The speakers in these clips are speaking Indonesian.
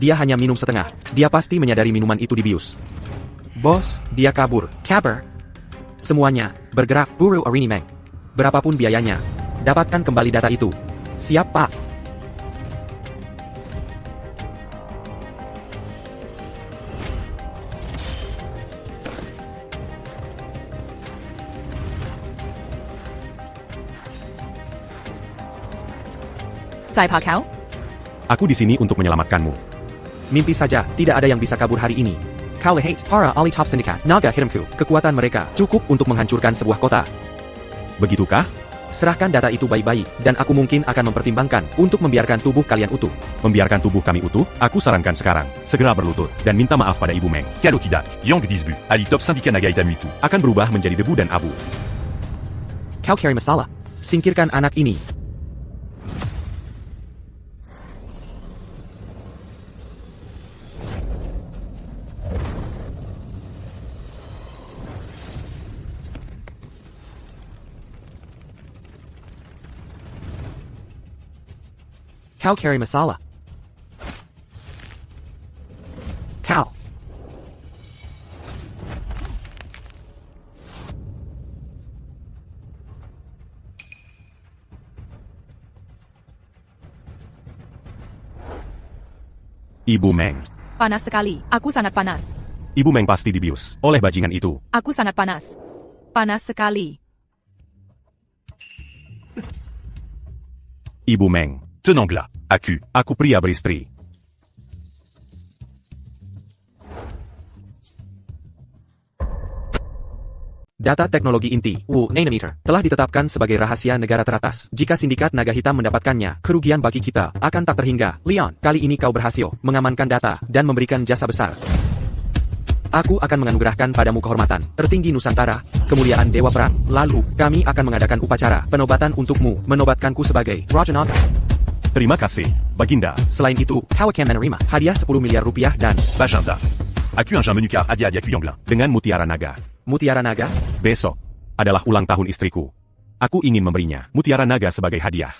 dia hanya minum setengah. Dia pasti menyadari minuman itu dibius. Bos, dia kabur. Kabur? Semuanya, bergerak, buru Arini Meng. Berapapun biayanya. Dapatkan kembali data itu. Siap, Pak. Sai Pa Kau? Aku di sini untuk menyelamatkanmu. Mimpi saja, tidak ada yang bisa kabur hari ini. Kau lihat, para ahli top sindikat, naga hitamku, kekuatan mereka cukup untuk menghancurkan sebuah kota. Begitukah? Serahkan data itu baik-baik, dan aku mungkin akan mempertimbangkan untuk membiarkan tubuh kalian utuh. Membiarkan tubuh kami utuh? Aku sarankan sekarang, segera berlutut, dan minta maaf pada Ibu Meng. Kalau tidak, Yang Disbu, ahli top sindikat naga hitam itu Akan berubah menjadi debu dan abu. Kau cari masalah. Singkirkan anak ini. Kau cari masalah. Kau. Ibu Meng. Panas sekali. Aku sangat panas. Ibu Meng pasti dibius oleh bajingan itu. Aku sangat panas. Panas sekali. Ibu Meng. Tenang là, Aku pria beristri. Data teknologi inti, nanometer, telah ditetapkan sebagai rahasia negara teratas. Jika sindikat naga hitam mendapatkannya, kerugian bagi kita akan tak terhingga. Leon, kali ini kau berhasil mengamankan data dan memberikan jasa besar. Aku akan menganugerahkan padamu kehormatan tertinggi Nusantara, kemuliaan Dewa Perang. Lalu, kami akan mengadakan upacara penobatan untukmu, menobatkanku sebagai Raja Naga. Terima kasih, Baginda. Selain itu, kau akan menerima hadiah 10 miliar rupiah dan Bajinda. Aku un menucar hadiah yang blanc. Dengan mutiara naga. Mutiara Naga. Besok adalah ulang tahun istriku. Aku ingin memberinya mutiara naga sebagai hadiah.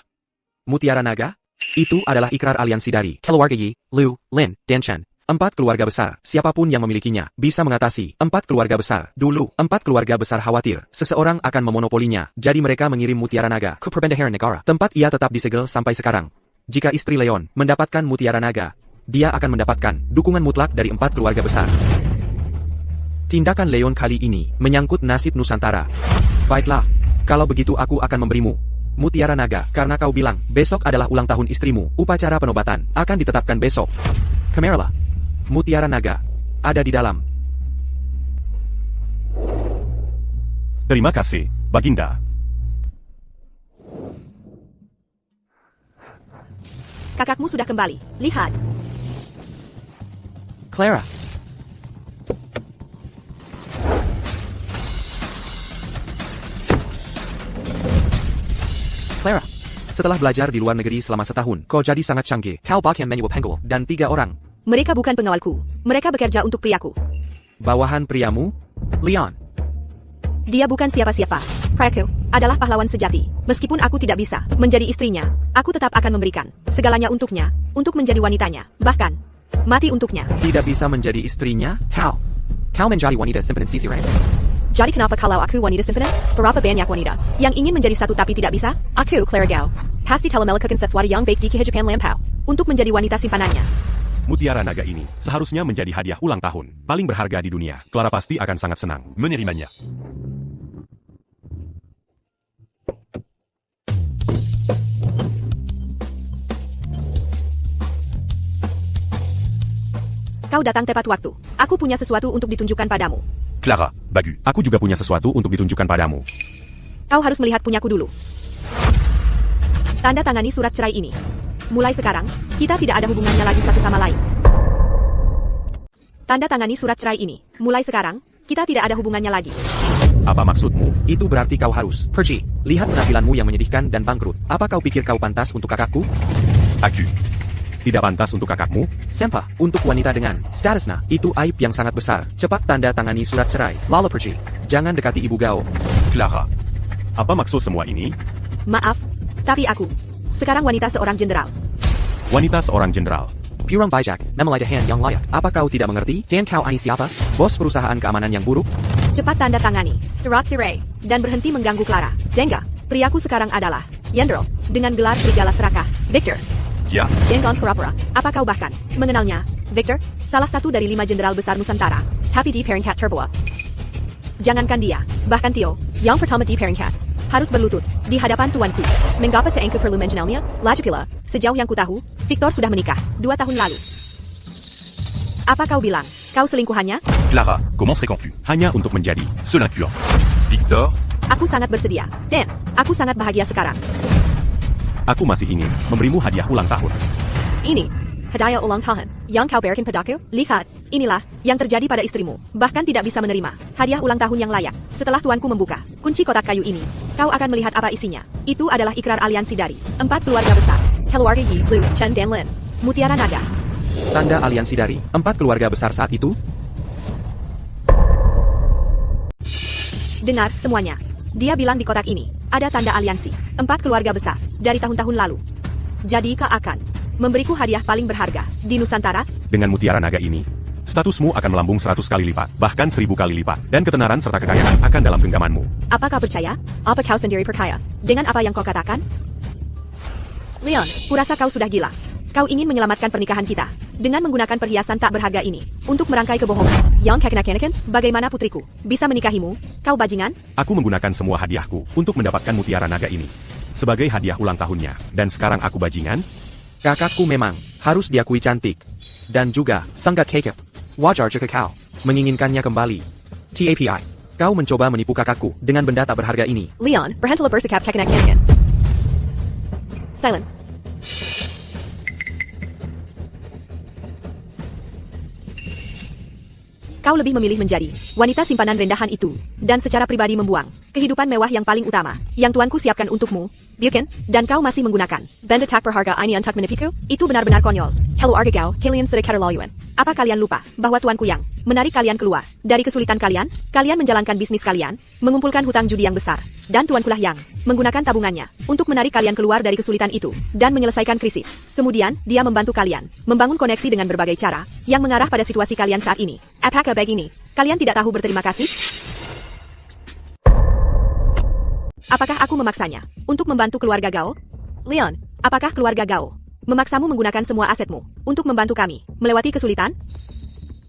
Mutiara Naga? Itu adalah ikrar aliansi dari keluarga Yi, Liu, Lin, dan Chen. 4 keluarga besar, siapapun yang memilikinya, bisa mengatasi 4 keluarga besar. Dulu, 4 keluarga besar khawatir seseorang akan memonopolinya, jadi mereka mengirim Mutiara Naga ke perbendaharaan negara. Tempat ia tetap disegel sampai sekarang. Jika istri Leon mendapatkan Mutiara Naga, dia akan mendapatkan dukungan mutlak dari 4 keluarga besar. Tindakan Leon kali ini menyangkut nasib Nusantara. Baiklah, kalau begitu aku akan memberimu Mutiara Naga karena kau bilang besok adalah ulang tahun istrimu. Upacara penobatan akan ditetapkan besok. Kameralah. Mutiara Naga ada di dalam. Terima kasih, Baginda. Kakakmu sudah kembali. Lihat. Clara. Clara, setelah belajar di luar negeri selama setahun, kau jadi sangat canggih. Kau bahkan manual penggul dan 3 orang. Mereka bukan pengawalku. Mereka bekerja untuk priaku. Bawahan priamu? Leon. Dia bukan siapa-siapa. Priaku adalah pahlawan sejati. Meskipun aku tidak bisa menjadi istrinya, aku tetap akan memberikan segalanya untuknya, untuk menjadi wanitanya. Bahkan, mati untuknya. Tidak bisa menjadi istrinya? Kau menjadi wanita simpanan Sisi Ray. Jadi kenapa kalau aku wanita simpanan? Berapa banyak wanita yang ingin menjadi satu tapi tidak bisa? Aku, Clara Gao, pasti telah melakukan sesuatu yang baik di kehidupan lampau untuk menjadi wanita simpanannya. Mutiara Naga ini seharusnya menjadi hadiah ulang tahun paling berharga di dunia. Clara pasti akan sangat senang menerimanya. Kau datang tepat waktu. Aku punya sesuatu untuk ditunjukkan padamu. Clara, Bagu. Aku juga punya sesuatu untuk ditunjukkan padamu. Kau harus melihat punyaku dulu. Tanda tangani surat cerai ini. Mulai sekarang, kita tidak ada hubungannya lagi satu sama lain. Tanda tangani surat cerai ini. Mulai sekarang, kita tidak ada hubungannya lagi. Apa maksudmu? Itu berarti kau harus pergi. Lihat penampilanmu yang menyedihkan dan bangkrut. Apa kau pikir kau pantas untuk kakakku? Aku. Tidak pantas untuk kakakmu? Sempa, untuk wanita dengan statusnya, itu aib yang sangat besar. Cepat tanda tangani surat cerai. Lalu pergi. Jangan dekati ibu Gao. Clara. Apa maksud semua ini? Maaf, tapi aku sekarang wanita seorang jenderal. Wanita seorang jenderal. Purong bijak, memelajari yang layak. Apa kau tidak mengerti? Dan kau ini siapa? Bos perusahaan keamanan yang buruk? Cepat tanda tangani surat cerai dan berhenti mengganggu Clara. Jengga, priaku sekarang adalah Yendro dengan gelar serigala serakah. Victor. Tia, Jenggon pura-pura. Apa kau bahkan mengenalnya? Victor, salah satu dari 5 jenderal besar Nusantara. Tapi di Peringkat Terbawa. Jangankan dia, bahkan Tio, yang pertama di Peringkat, harus berlutut di hadapan tuanku. Mengapa engkau perlu mengenalnya? Lagi pula, sejauh yang kutahu, Victor sudah menikah 2 tahun lalu. Apa kau bilang? Kau selingkuhannya? Clara, comment serais-tu? Hanya untuk menjadi. Seul incluant. Victor, Aku sangat bersedia. Dan, aku sangat bahagia sekarang. Aku masih ingin memberimu hadiah ulang tahun. Ini, hadiah ulang tahun, yang kau berikan padaku. Lihat, inilah yang terjadi pada istrimu. Bahkan tidak bisa menerima hadiah ulang tahun yang layak. Setelah tuanku membuka kunci kotak kayu ini, kau akan melihat apa isinya. Itu adalah ikrar aliansi dari 4 keluarga besar. Keluarga Yi, Lu, Chen dan Lin. Mutiara Naga. Tanda aliansi dari 4 keluarga besar saat itu? Dengar semuanya. Dia bilang di kotak ini, ada tanda aliansi 4 keluarga besar dari tahun-tahun lalu. Jadi kau akan memberiku hadiah paling berharga di Nusantara? Dengan mutiara naga ini, statusmu akan melambung 100 kali lipat, bahkan 1000 kali lipat, dan ketenaran serta kekayaan akan dalam genggamanmu. Apa kau percaya? Apa kau sendiri percaya dengan apa yang kau katakan? Leon, kurasa kau sudah gila. Kau ingin menyelamatkan pernikahan kita dengan menggunakan perhiasan tak berharga ini untuk merangkai kebohongan. Yang kekena-kenakan, bagaimana putriku bisa menikahimu? Kau bajingan? Aku menggunakan semua hadiahku untuk mendapatkan mutiara naga ini sebagai hadiah ulang tahunnya, dan sekarang aku bajingan? Kakakku memang harus diakui cantik. Dan juga sangat kekep. Wajar jika kau menginginkannya kembali. TAPI, kau mencoba menipu kakakku dengan benda tak berharga ini. Leon, berhentilah bersikap kekena-kenakan. Silent. Kau lebih memilih menjadi wanita simpanan rendahan itu, dan secara pribadi membuang kehidupan mewah yang paling utama, yang tuanku siapkan untukmu, bukan? Dan kau masih menggunakan benda tak berharga ini untuk menipuku? Itu benar-benar konyol. Hello Argagao, kalian sudah keterlaluan. Apa kalian lupa bahwa tuanku yang menarik kalian keluar dari kesulitan kalian? Kalian menjalankan bisnis kalian, mengumpulkan hutang judi yang besar, dan tuankulah yang menggunakan tabungannya untuk menarik kalian keluar dari kesulitan itu dan menyelesaikan krisis. Kemudian, dia membantu kalian membangun koneksi dengan berbagai cara yang mengarah pada situasi kalian saat ini. Apakah begini? Kalian tidak tahu berterima kasih? Apakah aku memaksanya untuk membantu keluarga Gao? Leon, apakah keluarga Gao memaksamu menggunakan semua asetmu untuk membantu kami melewati kesulitan?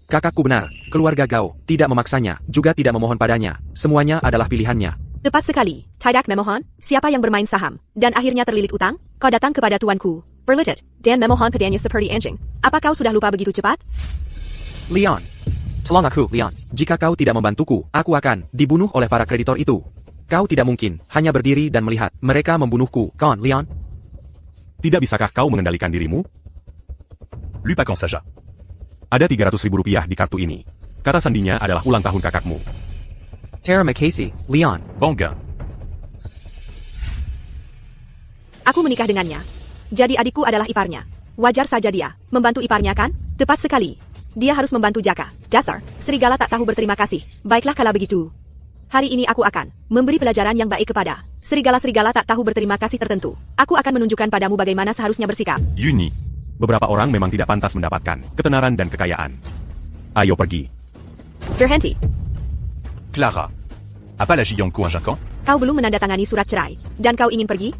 Kakakku benar, keluarga Gao tidak memaksanya, juga tidak memohon padanya. Semuanya adalah pilihannya. Tepat sekali. Tidak memohon, siapa yang bermain saham dan akhirnya terlilit utang? Kau datang kepada tuanku, berlutut, dan memohon padanya seperti anjing. Apa kau sudah lupa begitu cepat? Leon, tolong aku, Leon. Jika kau tidak membantuku, aku akan dibunuh oleh para kreditor itu. Kau tidak mungkin hanya berdiri dan melihat mereka membunuhku, kan, Leon? Tidak bisakah kau mengendalikan dirimu? lui pas quand Saja. Ada 300.000 rupiah di kartu ini. Kata sandinya adalah ulang tahun kakakmu. Terima kasih, Leon. Bon gain. Aku menikah dengannya. Jadi adikku adalah iparnya. Wajar saja dia membantu iparnya, kan? Tepat sekali. Dia harus membantu Jaka. Dasar, serigala tak tahu berterima kasih. Baiklah kalau begitu. Hari ini aku akan memberi pelajaran yang baik kepada serigala-serigala tak tahu berterima kasih tertentu. Aku akan menunjukkan padamu bagaimana seharusnya bersikap. Yuni. Beberapa orang memang tidak pantas mendapatkan ketenaran dan kekayaan. Ayo pergi. Berhenti. Clara. Apa la Jiang convaincant? Kau belum menandatangani surat cerai, dan kau ingin pergi?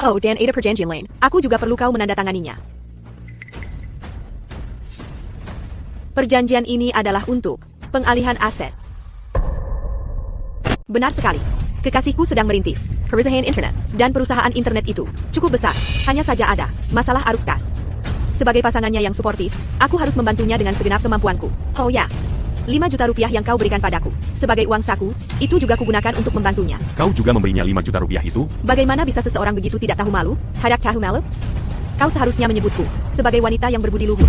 Oh, dan ada perjanjian lain. Aku juga perlu kau menandatanganinya. Perjanjian ini adalah untuk pengalihan aset. Benar sekali. Kekasihku sedang merintis perusahaan internet, dan perusahaan internet itu cukup besar. Hanya saja ada masalah arus kas. Sebagai pasangannya yang suportif, aku harus membantunya dengan segenap kemampuanku. Oh ya, 5 juta rupiah yang kau berikan padaku sebagai uang saku, itu juga kugunakan untuk membantunya. Kau juga memberinya 5 juta rupiah itu? Bagaimana bisa seseorang begitu tidak tahu malu? Tidak tahu malu? Kau seharusnya menyebutku sebagai wanita yang berbudi luhur.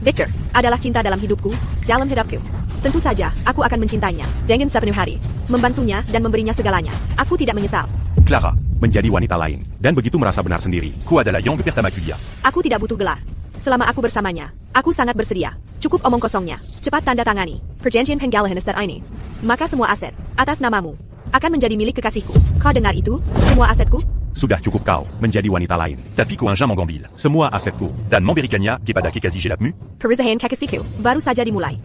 Victor adalah cinta dalam hidupku, dalam hidupku. Tentu saja, aku akan mencintainya dengan sepenuh hati, membantunya dan memberinya segalanya. Aku tidak menyesal. Clara. Menjadi wanita lain, dan begitu merasa benar sendiri. Quoi de la Yang Pertamaculia. Aku tidak butuh gelar. Selama aku bersamanya, aku sangat bersedia. Cukup omong kosongnya. Cepat tanda tangani perjanjian penggalian aset ini. Maka semua aset atas namamu akan menjadi milik kekasihku. Kau dengar itu? Semua asetku Sudah cukup kau menjadi wanita lain. Tapi Kuanjin m'engambil. Semua asetku. Dan Mambericania, kepada Kekazi Jelapmu. Perusahaan Kakasiku baru saja dimulai.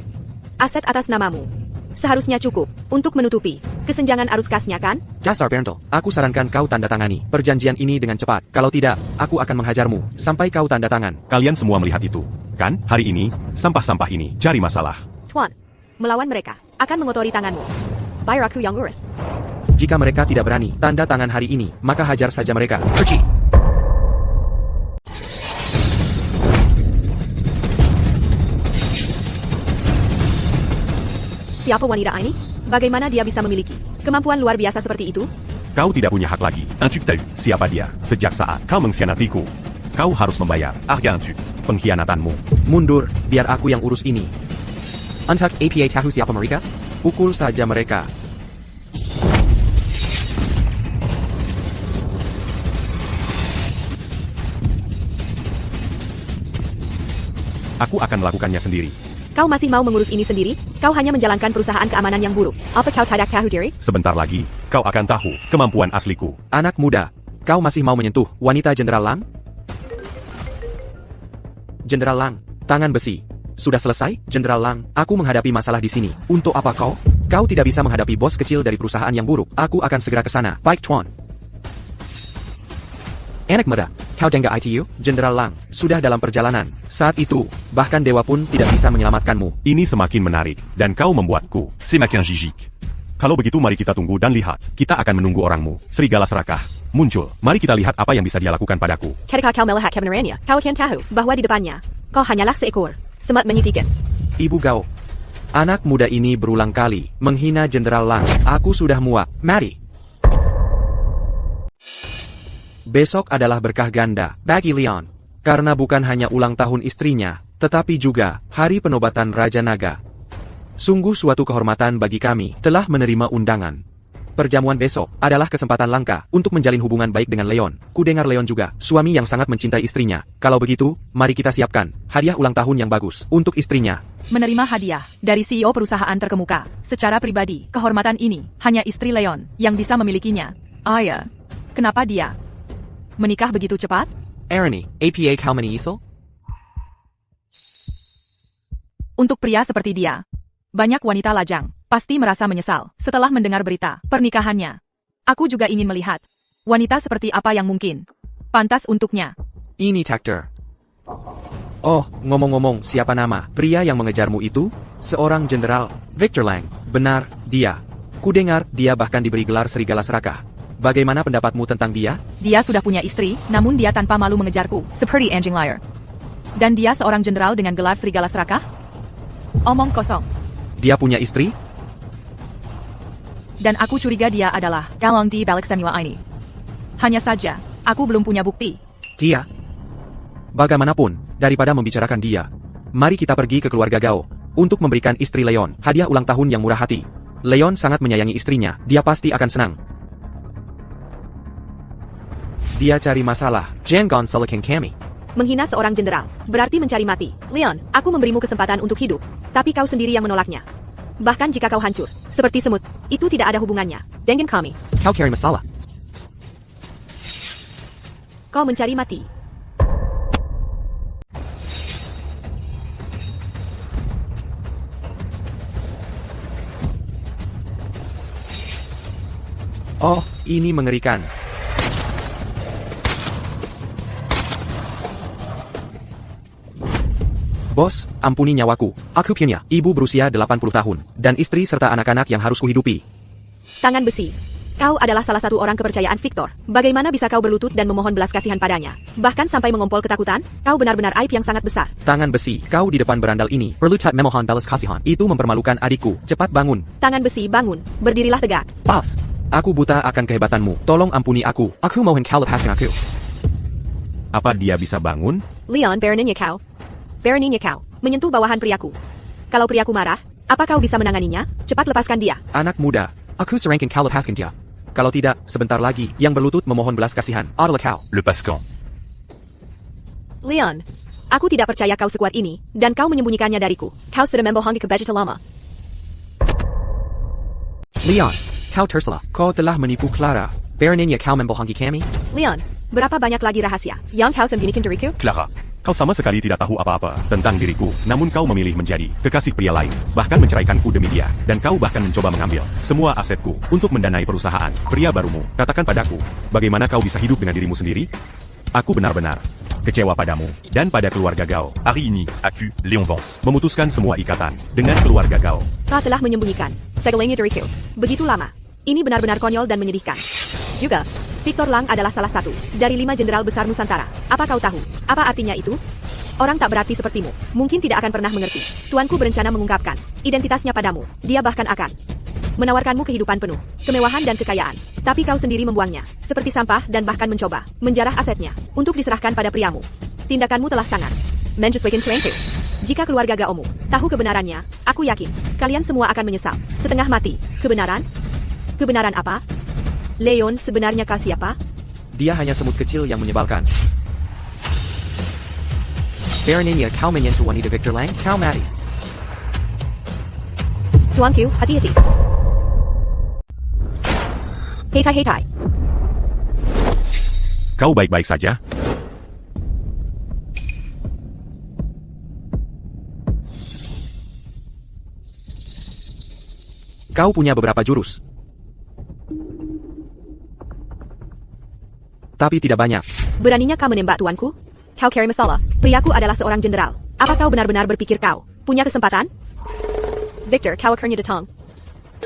Aset atas namamu. Seharusnya cukup untuk menutupi kesenjangan arus kasnya kan? Dasar Berntal, aku sarankan kau tanda tangani perjanjian ini dengan cepat. Kalau tidak, aku akan menghajarmu sampai kau tanda tangan. Kalian semua melihat itu, kan? Hari ini, sampah-sampah ini cari masalah. Tuan, melawan mereka akan mengotori tanganmu. Bayar aku yang urus. Jika mereka tidak berani tanda tangan hari ini, maka hajar saja mereka. Pergi! Siapa wanita ini? Bagaimana dia bisa memiliki kemampuan luar biasa seperti itu? Kau tidak punya hak lagi. Un tube t'as eu. Siapa dia? Sejak saat kau mengkhianatiku, kau harus membayar Arga un tube. pengkhianatanmu. Mundur, biar aku yang urus ini. Antak APA tahu siapa mereka? Pukul saja mereka. Aku akan melakukannya sendiri. Kau masih mau mengurus ini sendiri? Kau hanya menjalankan perusahaan keamanan yang buruk. Apa kau tidak tahu diri? Sebentar lagi, kau akan tahu kemampuan asliku. Anak muda, kau masih mau menyentuh wanita Jenderal Lang? Jenderal Lang, tangan besi. Sudah selesai, Jenderal Lang. Aku menghadapi masalah di sini. Untuk apa kau? Kau tidak bisa menghadapi bos kecil dari perusahaan yang buruk. Aku akan segera ke sana. Baik, Tuan. Anak muda, kau dengar ITU? Jenderal Lang sudah dalam perjalanan. Saat itu, bahkan dewa pun tidak bisa menyelamatkanmu. Ini semakin menarik, dan kau membuatku. C'est Maquin Gigik. Kalau begitu mari kita tunggu dan lihat. Kita akan menunggu orangmu. Serigala serakah. Muncul. Mari kita lihat apa yang bisa dia lakukan padaku. Ketika kau melihat kebenarannya, kau akan tahu bahwa di depannya, kau hanyalah seekor semut menyedihkan. Ibu Gao. Anak muda ini berulang kali menghina Jenderal Lang. Aku sudah muak. Mari. Besok adalah berkah ganda bagi Leon. Karena bukan hanya ulang tahun istrinya, tetapi juga hari penobatan Raja Naga. Sungguh suatu kehormatan bagi kami telah menerima undangan. Perjamuan besok adalah kesempatan langka untuk menjalin hubungan baik dengan Leon. Ku dengar Leon juga suami yang sangat mencintai istrinya. Kalau begitu, mari kita siapkan hadiah ulang tahun yang bagus untuk istrinya. Menerima hadiah dari CEO perusahaan terkemuka. Secara pribadi, kehormatan ini hanya istri Leon yang bisa memilikinya. Ya. Kenapa dia menikah begitu cepat? Ernie, APA Kalmani Isel? Untuk pria seperti dia, banyak wanita lajang pasti merasa menyesal setelah mendengar berita pernikahannya. Aku juga ingin melihat wanita seperti apa yang mungkin pantas untuknya. Ini Takter. Oh, ngomong-ngomong, siapa nama pria yang mengejarmu itu? Seorang jenderal, Victor Lang. Benar, dia. Ku dengar dia bahkan diberi gelar Serigala Serakah. Bagaimana pendapatmu tentang dia? Dia sudah punya istri, namun dia tanpa malu mengejarku, seperti anjing liar. Dan dia seorang jenderal dengan gelar Serigala Serakah? Omong kosong. Dia punya istri? Dan aku curiga dia adalah dalang di balik semua ini. Hanya saja, aku belum punya bukti. Dia? Bagaimanapun, daripada membicarakan dia, mari kita pergi ke keluarga Gao untuk memberikan istri Leon hadiah ulang tahun yang murah hati. Leon sangat menyayangi istrinya, dia pasti akan senang. Dia cari masalah. Jangan selekin kami. Menghina seorang jenderal berarti mencari mati. Leon, aku memberimu kesempatan untuk hidup, tapi kau sendiri yang menolaknya. Bahkan jika kau hancur, seperti semut, itu tidak ada hubungannya dengan kami. Kau cari masalah. Kau mencari mati. Oh, ini mengerikan. Bos, ampuni nyawaku. Aku punya ibu berusia 80 tahun, dan istri serta anak-anak yang harus kuhidupi. Tangan besi. Kau adalah salah satu orang kepercayaan Victor. Bagaimana bisa kau berlutut dan memohon belas kasihan padanya? Bahkan sampai mengompol ketakutan, kau benar-benar aib yang sangat besar. Tangan besi, kau di depan berandal ini. Perlu tak memohon belas kasihan. Itu mempermalukan adikku. Cepat bangun. Tangan besi, bangun. Berdirilah tegak. Pas. Aku buta akan kehebatanmu. Tolong ampuni aku. Aku mohon kau lepaskan aku. Apa dia bisa bangun? Leon, beraninya kau. Beraninya kau menyentuh bawahan priaku. Kalau priaku marah, apa kau bisa menanganinya? Cepat lepaskan dia. Anak muda, aku serangkan kau lepaskan dia. Kalau tidak, sebentar lagi, yang berlutut memohon belas kasihan adalah kau. Le Pascan. Leon, aku tidak percaya kau sekuat ini, dan kau menyembunyikannya dariku. Kau sudah membohongi ke Vegeta lama. Leon, kau tersalah. Kau telah menipu Clara. Baronnya kau membohongi kami? Leon, berapa banyak lagi rahasia yang kau sembunyikan dariku? Clara, Kau sama sekali tidak tahu apa-apa tentang diriku, namun kau memilih menjadi kekasih pria lain, bahkan menceraikanku demi dia, dan kau bahkan mencoba mengambil semua asetku untuk mendanai perusahaan pria barumu. Katakan padaku, bagaimana kau bisa hidup dengan dirimu sendiri? Aku benar-benar kecewa padamu dan pada keluarga kau. Harry ini, aku, Léon Vance. Memutuskan semua ikatan dengan keluarga kau. Kau telah menyembunyikan segalanya dariku. Begitu lama. Ini benar-benar konyol dan menyedihkan. Juga, Victor Lang adalah salah satu dari 5 jenderal besar Nusantara. Apa kau tahu? Apa artinya itu? Orang tak berarti sepertimu mungkin tidak akan pernah mengerti. Tuanku berencana mengungkapkan identitasnya padamu. Dia bahkan akan menawarkanmu kehidupan penuh kemewahan dan kekayaan. Tapi kau sendiri membuangnya seperti sampah dan bahkan mencoba menjarah asetnya untuk diserahkan pada priamu. Tindakanmu telah sangat menyesuaikan selengkau. Jika keluarga Gaomu tahu kebenarannya, aku yakin kalian semua akan menyesal setengah mati. Kebenaran? Kebenaran apa? Leon, sebenarnya kau siapa? Dia hanya semut kecil yang menyebalkan. Baronnya kau menyentuh wanita Victor Lang, kau mati. Tuanku, hati-hati. Hetai. Kau baik-baik saja? Kau punya beberapa jurus. Tapi tidak banyak. Beraninya kau menembak tuanku? Kau carry masalah. Priaku adalah seorang jenderal. Apa kau benar-benar berpikir kau punya kesempatan? Victor, kau akhirnya datang.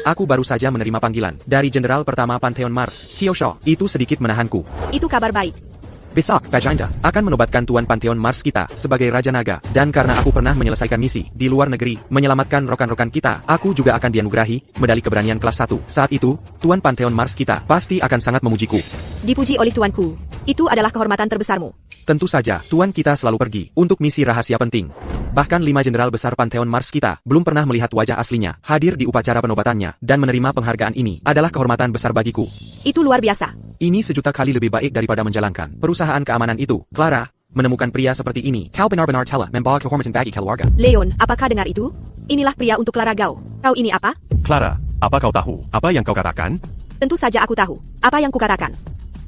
Aku baru saja menerima panggilan dari Jenderal Pertama Pantheon Mars, Xiao Shaw. Itu sedikit menahanku. Itu kabar baik. Besok, Bajinda akan menobatkan Tuan Pantheon Mars kita sebagai Raja Naga. Dan karena aku pernah menyelesaikan misi di luar negeri, menyelamatkan rokan-rokan kita, aku juga akan dianugerahi medali keberanian kelas 1. Saat itu, Tuan Pantheon Mars kita pasti akan sangat memujiku. Dipuji oleh tuanku. Itu adalah kehormatan terbesarmu. Tentu saja, Tuan kita selalu pergi untuk misi rahasia penting. Bahkan 5 jenderal besar Pantheon Mars kita belum pernah melihat wajah aslinya, hadir di upacara penobatannya, dan menerima penghargaan ini adalah kehormatan besar bagiku. Itu luar biasa. Ini sejuta kali lebih baik daripada menjalankan perusahaan keamanan itu. Clara, menemukan pria seperti ini, kau benar-benar telah membawa kehormatan bagi keluarga. Leon, apakah dengar itu? Inilah pria untuk Clara Gao. Kau ini apa? Clara, apa kau tahu apa yang kau katakan? Tentu saja aku tahu apa yang kukatakan.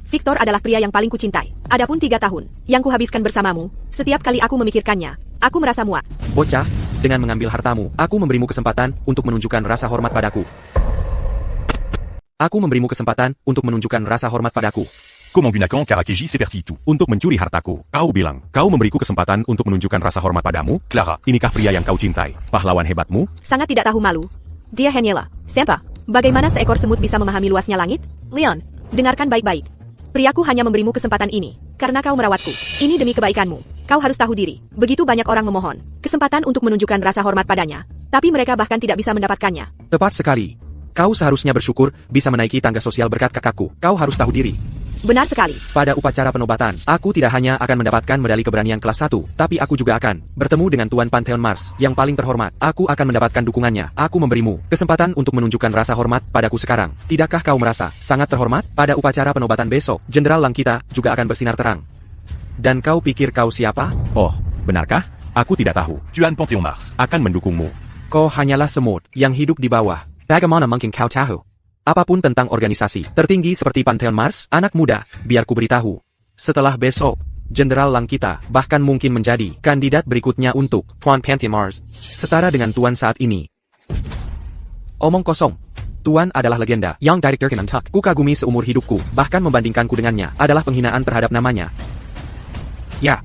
Victor adalah pria yang paling kucintai. Adapun 3 tahun yang kuhabiskan bersamamu, setiap kali aku memikirkannya, aku merasa muak. Bocah, dengan mengambil hartamu, aku memberimu kesempatan untuk menunjukkan rasa hormat padaku. Aku memberimu kesempatan untuk menunjukkan rasa hormat padaku. Comment Gunakan Karakeji seperti itu? Untuk mencuri hartaku. Kau bilang, kau memberiku kesempatan untuk menunjukkan rasa hormat padamu? Clara, Inikah pria yang kau cintai? Pahlawan hebatmu? Sangat tidak tahu malu. Dia hanyalah siapa? Bagaimana seekor semut bisa memahami luasnya langit? Leon, dengarkan baik-baik. Priaku hanya memberimu kesempatan ini karena kau merawatku. Ini demi kebaikanmu. Kau harus tahu diri. Begitu banyak orang memohon kesempatan untuk menunjukkan rasa hormat padanya, tapi mereka bahkan tidak bisa mendapatkannya. Tepat sekali. Kau seharusnya bersyukur bisa menaiki tangga sosial berkat kakakku. Kau harus tahu diri. Benar sekali. Pada upacara penobatan, aku tidak hanya akan mendapatkan medali keberanian kelas 1, tapi aku juga akan bertemu dengan Tuan Pantheon Mars yang paling terhormat. Aku akan mendapatkan dukungannya. Aku memberimu kesempatan untuk menunjukkan rasa hormat padaku sekarang. Tidakkah kau merasa sangat terhormat? Pada upacara penobatan besok, Jenderal Lang kita juga akan bersinar terang. Dan kau pikir kau siapa? Oh, benarkah? Aku tidak tahu. Tuan Pantheon Mars. Akan mendukungmu. Kau hanyalah semut yang hidup di bawah. Bagaimana mungkin kau tahu apapun tentang organisasi tertinggi seperti Pantheon Mars? Anak muda, biar ku beritahu. Setelah besok, Jenderal Lang kita bahkan mungkin menjadi kandidat berikutnya untuk Tuan Pantheon Mars. Setara dengan Tuan saat ini. Omong kosong. Tuan adalah legenda yang tak terkenal. Ku kagumi seumur hidupku, bahkan membandingkanku dengannya adalah penghinaan terhadap namanya. Ya.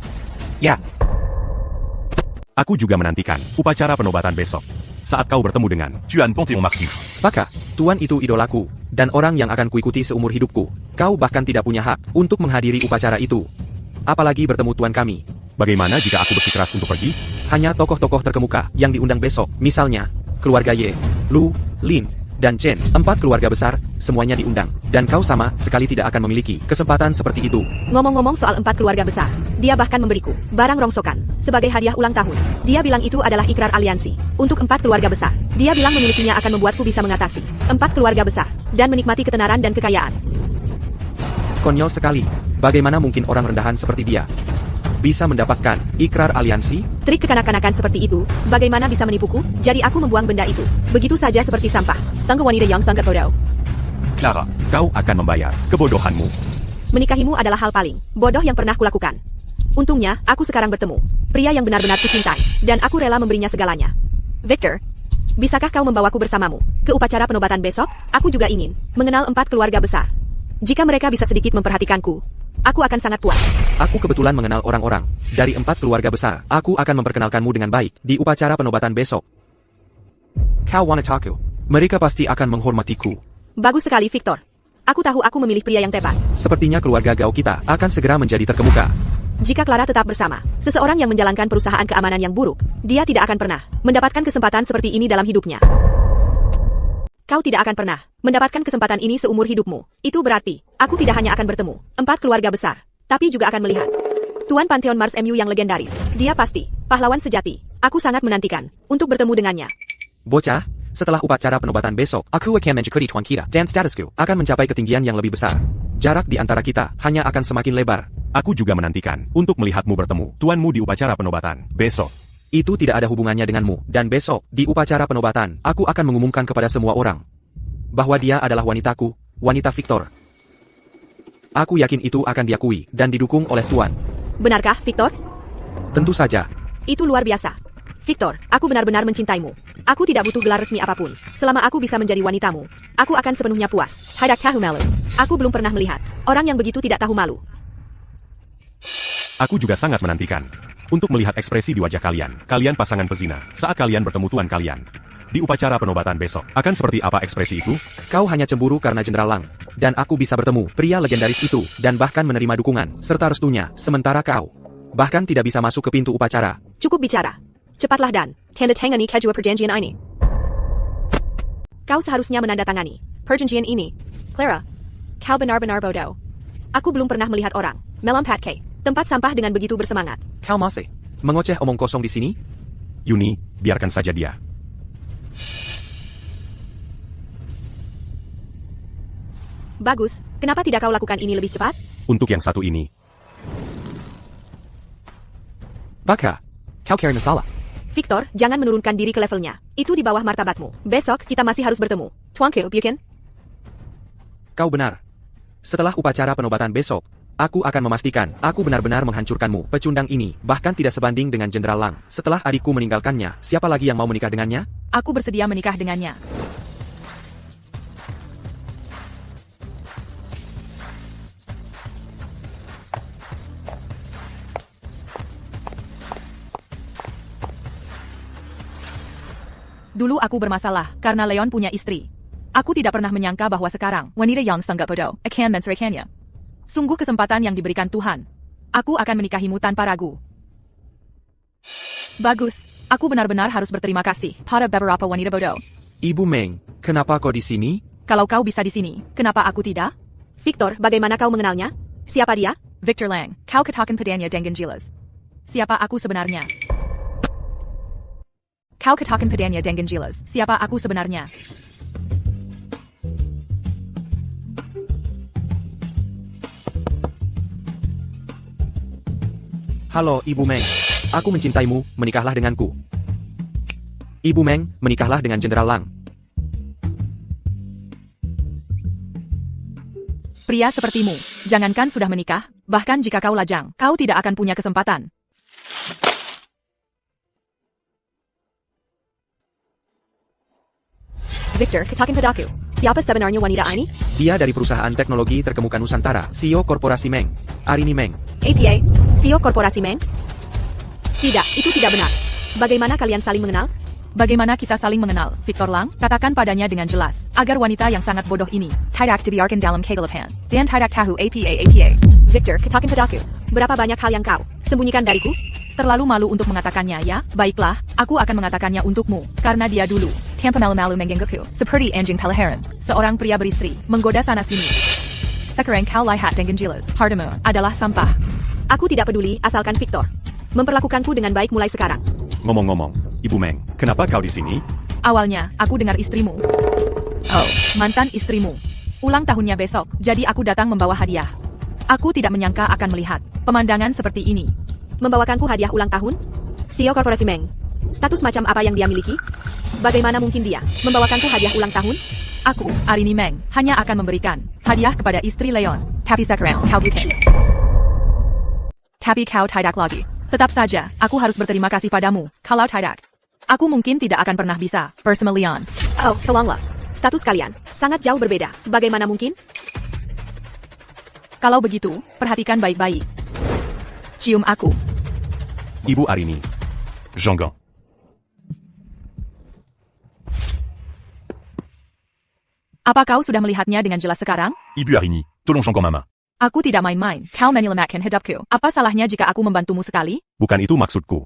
Aku juga menantikan upacara penobatan besok. Saat kau bertemu dengan Tuan Pantheon Mars. Maka, Tuan itu idolaku, dan orang yang akan kuikuti seumur hidupku. Kau bahkan tidak punya hak untuk menghadiri upacara itu. Apalagi bertemu Tuan kami. Bagaimana jika aku bersikeras untuk pergi? Hanya tokoh-tokoh terkemuka yang diundang besok, misalnya, keluarga Ye, Lu, Lin, dan Chen. 4 keluarga besar, semuanya diundang. Dan kau sama sekali tidak akan memiliki kesempatan seperti itu. Ngomong-ngomong soal 4 keluarga besar, dia bahkan memberiku barang rongsokan sebagai hadiah ulang tahun. Dia bilang itu adalah ikrar aliansi untuk 4 keluarga besar. Dia bilang memilikinya akan membuatku bisa mengatasi 4 keluarga besar dan menikmati ketenaran dan kekayaan. Konyol sekali. Bagaimana mungkin orang rendahan seperti dia bisa mendapatkan ikrar aliansi? Trik kekanak-kanakan seperti itu, bagaimana bisa menipuku? Jadi aku membuang benda itu begitu saja seperti sampah. Sang wanita yang sangat bodoh. Clara, Kau akan membayar kebodohanmu. Menikahimu adalah hal paling bodoh yang pernah kulakukan. Untungnya, aku sekarang bertemu pria yang benar-benar kucintai, dan aku rela memberinya segalanya. Victor, bisakah kau membawaku bersamamu ke upacara penobatan besok? Aku juga ingin mengenal 4 keluarga besar. Jika mereka bisa sedikit memperhatikanku, aku akan sangat puas. Aku kebetulan mengenal orang-orang dari 4 keluarga besar. Aku akan memperkenalkanmu dengan baik di upacara penobatan besok. Kau wanitaku. Mereka pasti akan menghormatiku. Bagus sekali, Victor. Aku tahu aku memilih pria yang tepat. Sepertinya keluarga Gao kita akan segera menjadi terkemuka. Jika Clara tetap bersama seseorang yang menjalankan perusahaan keamanan yang buruk, dia tidak akan pernah mendapatkan kesempatan seperti ini dalam hidupnya. Kau tidak akan pernah mendapatkan kesempatan ini seumur hidupmu. Itu berarti, aku tidak hanya akan bertemu 4 keluarga besar, tapi juga akan melihat Tuan Pantheon Mars MU yang legendaris. Dia pasti pahlawan sejati. Aku sangat menantikan untuk bertemu dengannya. Bocah, setelah upacara penobatan besok, aku akan mensyukuri Tuan kita dan statusku akan mencapai ketinggian yang lebih besar. Jarak di antara kita hanya akan semakin lebar. Aku juga menantikan untuk melihatmu bertemu tuanmu di upacara penobatan besok. Itu tidak ada hubungannya denganmu, dan besok, di upacara penobatan, aku akan mengumumkan kepada semua orang bahwa dia adalah wanitaku, wanita Victor. Aku yakin itu akan diakui dan didukung oleh Tuan. Benarkah, Victor? Tentu saja. Itu luar biasa. Victor, aku benar-benar mencintaimu. Aku tidak butuh gelar resmi apapun. Selama aku bisa menjadi wanitamu, aku akan sepenuhnya puas. Hadak tahu malu. Aku belum pernah melihat orang yang begitu tidak tahu malu. Aku juga sangat menantikan untuk melihat ekspresi di wajah kalian. Kalian pasangan pezina saat kalian bertemu tuan kalian. Di upacara penobatan besok, akan seperti apa ekspresi itu? Kau hanya cemburu karena Jenderal Lang, dan aku bisa bertemu pria legendaris itu, dan bahkan menerima dukungan, serta restunya, sementara kau bahkan tidak bisa masuk ke pintu upacara. Cukup bicara. Cepatlah dan tanda tangani kedua perjanjian ini. Kau seharusnya menandatangani perjanjian ini. Clara, kau benar-benar bodoh. Aku belum pernah melihat orang melampatkan tempat sampah dengan begitu bersemangat. Kau masih mengoceh omong kosong di sini? Yuni, biarkan saja dia. Bagus, kenapa tidak kau lakukan ini lebih cepat? Untuk yang satu ini, Baka, kau carry masalah. Victor, jangan menurunkan diri ke levelnya. Itu di bawah martabatmu. Besok, kita masih harus bertemu. Tuanku, bukan? Kau benar. Setelah upacara penobatan besok, aku akan memastikan aku benar-benar menghancurkanmu. Pecundang ini bahkan tidak sebanding dengan Jenderal Lang. Setelah adikku meninggalkannya, siapa lagi yang mau menikah dengannya? Aku bersedia menikah dengannya. Dulu aku bermasalah karena Leon punya istri. Aku tidak pernah menyangka bahwa sekarang wanita yang sangat bodoh akan menceraikannya. Sungguh kesempatan yang diberikan Tuhan. Aku akan menikahimu tanpa ragu. Bagus, aku benar-benar harus berterima kasih pada beberapa wanita bodoh. Ibu Meng, kenapa kau di sini? Kalau kau bisa di sini, kenapa aku tidak? Victor, bagaimana kau mengenalnya? Siapa dia? Victor Lang, kau katakan padanya dengan jelas. Siapa aku sebenarnya? Kau katakan padanya dengan jelas. Siapa aku sebenarnya? Halo, Ibu Meng. Aku mencintaimu, menikahlah denganku. Ibu Meng, menikahlah dengan Jenderal Lang. Pria sepertimu, jangankan sudah menikah, bahkan jika kau lajang, kau tidak akan punya kesempatan. Victor, katakan padaku. Siapa sebenarnya wanita ini? Dia dari perusahaan teknologi terkemuka Nusantara, CEO Korporasi Meng, Arini Meng. APA, CEO Korporasi Meng? Tidak, itu tidak benar. Bagaimana kalian saling mengenal? Bagaimana kita saling mengenal, Victor Lang? Katakan padanya dengan jelas, agar wanita yang sangat bodoh ini tidak dibiarkan dalam kegelapan, dan tidak tahu APA. Victor, katakan padaku. Berapa banyak hal yang kau sembunyikan dariku? Terlalu malu untuk mengatakannya ya? Baiklah, aku akan mengatakannya untukmu, karena dia dulu tanpa malu-malu menggangguku, seperti anjing peliharaan, seorang pria beristri, menggoda sana-sini. Sekarang kau lihat dengan jelas, hartamu adalah sampah. Aku tidak peduli, asalkan Victor memperlakukanku dengan baik mulai sekarang. Ngomong-ngomong, Ibu Meng, kenapa kau di sini? Awalnya, aku dengar istrimu. Oh, mantan istrimu. Ulang tahunnya besok, jadi aku datang membawa hadiah. Aku tidak menyangka akan melihat pemandangan seperti ini. Membawakanku hadiah ulang tahun? CEO Korporasi Meng. Status macam apa yang dia miliki? Bagaimana mungkin dia membawakanku hadiah ulang tahun? Aku, Arini Meng, hanya akan memberikan hadiah kepada istri Leon. Tapi sekarang kau bukan. Tapi kau tidak lagi. Tetap saja, aku harus berterima kasih padamu. Kalau tidak, aku mungkin tidak akan pernah bisa bersama Leon. Oh, tolonglah. Status kalian sangat jauh berbeda. Bagaimana mungkin? Kalau begitu, perhatikan baik-baik. Cium aku. Ibu Arini. Jean Gant. Apa kau sudah melihatnya dengan jelas sekarang? Ibu Arini, tolong Jean Gant mama. Aku tidak main-main. Kau menyelamatkan hidupku. Apa salahnya jika aku membantumu sekali? Bukan itu maksudku.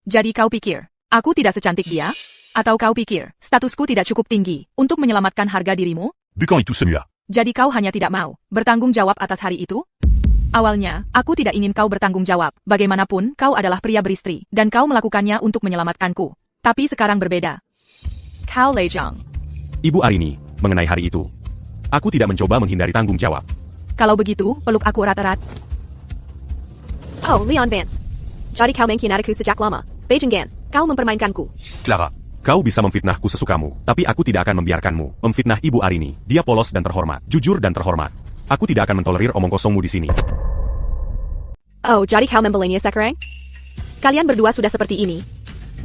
Jadi kau pikir, aku tidak secantik dia? Atau kau pikir, statusku tidak cukup tinggi untuk menyelamatkan harga dirimu? Bukan itu semua. Jadi kau hanya tidak mau bertanggung jawab atas hari itu? Awalnya, aku tidak ingin kau bertanggung jawab. Bagaimanapun, kau adalah pria beristri, dan kau melakukannya untuk menyelamatkanku. Tapi sekarang berbeda. Kau Lei Zhang. Ibu Arini, mengenai hari itu, aku tidak mencoba menghindari tanggung jawab. Kalau begitu, peluk aku erat-erat. Oh, Leon Vance. Jadi kau mengkhianatiku sejak lama. Beijing Gan, kau mempermainkanku. Clara. Kau bisa memfitnahku sesukamu, tapi aku tidak akan membiarkanmu memfitnah Ibu Arini. Dia polos dan terhormat, jujur dan terhormat. Aku tidak akan mentolerir omong kosongmu di sini. Oh, jadi kau membelainya sekarang? Kalian berdua sudah seperti ini.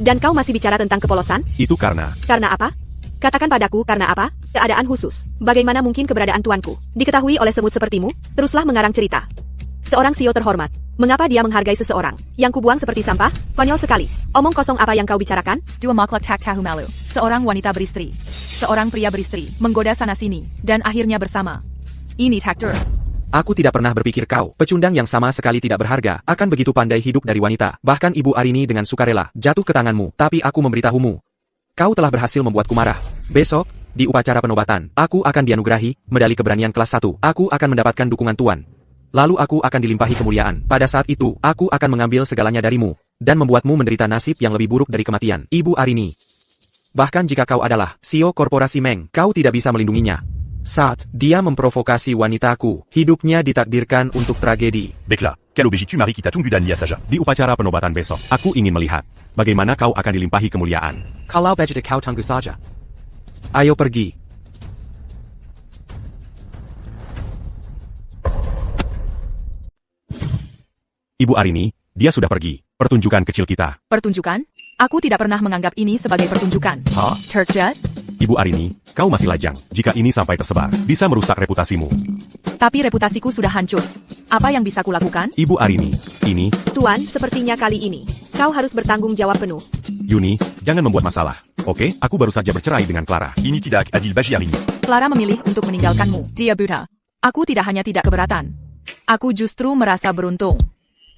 Dan kau masih bicara tentang kepolosan? Itu karena Karena apa? Katakan padaku karena apa? Keadaan khusus. Bagaimana mungkin keberadaan tuanku diketahui oleh semut sepertimu? Teruslah mengarang cerita. Seorang CEO terhormat. Mengapa dia menghargai seseorang yang kubuang seperti sampah? Konyol sekali. Omong kosong apa yang kau bicarakan? Dua makhluk tak tahu malu. Seorang wanita beristri. Seorang pria beristri. Menggoda sana-sini. Dan akhirnya bersama. Ini takdir. Aku tidak pernah berpikir kau, pecundang yang sama sekali tidak berharga, akan begitu pandai hidup dari wanita. Bahkan Ibu Arini dengan sukarela jatuh ke tanganmu, tapi aku memberitahumu. Kau telah berhasil membuatku marah. Besok, di upacara penobatan, aku akan dianugerahi medali keberanian kelas 1. Aku akan mendapatkan dukungan Tuan. Lalu aku akan dilimpahi kemuliaan. Pada saat itu, aku akan mengambil segalanya darimu, dan membuatmu menderita nasib yang lebih buruk dari kematian. Ibu Arini. Bahkan jika kau adalah CEO korporasi Meng, kau tidak bisa melindunginya. Saat dia memprovokasi wanitaku, hidupnya ditakdirkan untuk tragedi. Baiklah, quel objet tu marie qui t'a tunggu dan saja. Di upacara penobatan besok, aku ingin melihat bagaimana kau akan dilimpahi kemuliaan. Kalau budget kau tunggu saja. Ayo pergi. Ibu Arini, dia sudah pergi. Pertunjukan kecil kita. Pertunjukan? Aku tidak pernah menganggap ini sebagai pertunjukan. Hah? Terjat? Ibu Arini, kau masih lajang. Jika ini sampai tersebar, bisa merusak reputasimu. Tapi reputasiku sudah hancur. Apa yang bisa kulakukan? Ibu Arini, ini, Tuan, sepertinya kali ini kau harus bertanggung jawab penuh. Yuni, jangan membuat masalah. Oke, aku baru saja bercerai dengan Clara. Ini tidak adil bagi Arini. Clara memilih untuk meninggalkanmu. Dia buta. Aku tidak hanya tidak keberatan. Aku justru merasa beruntung.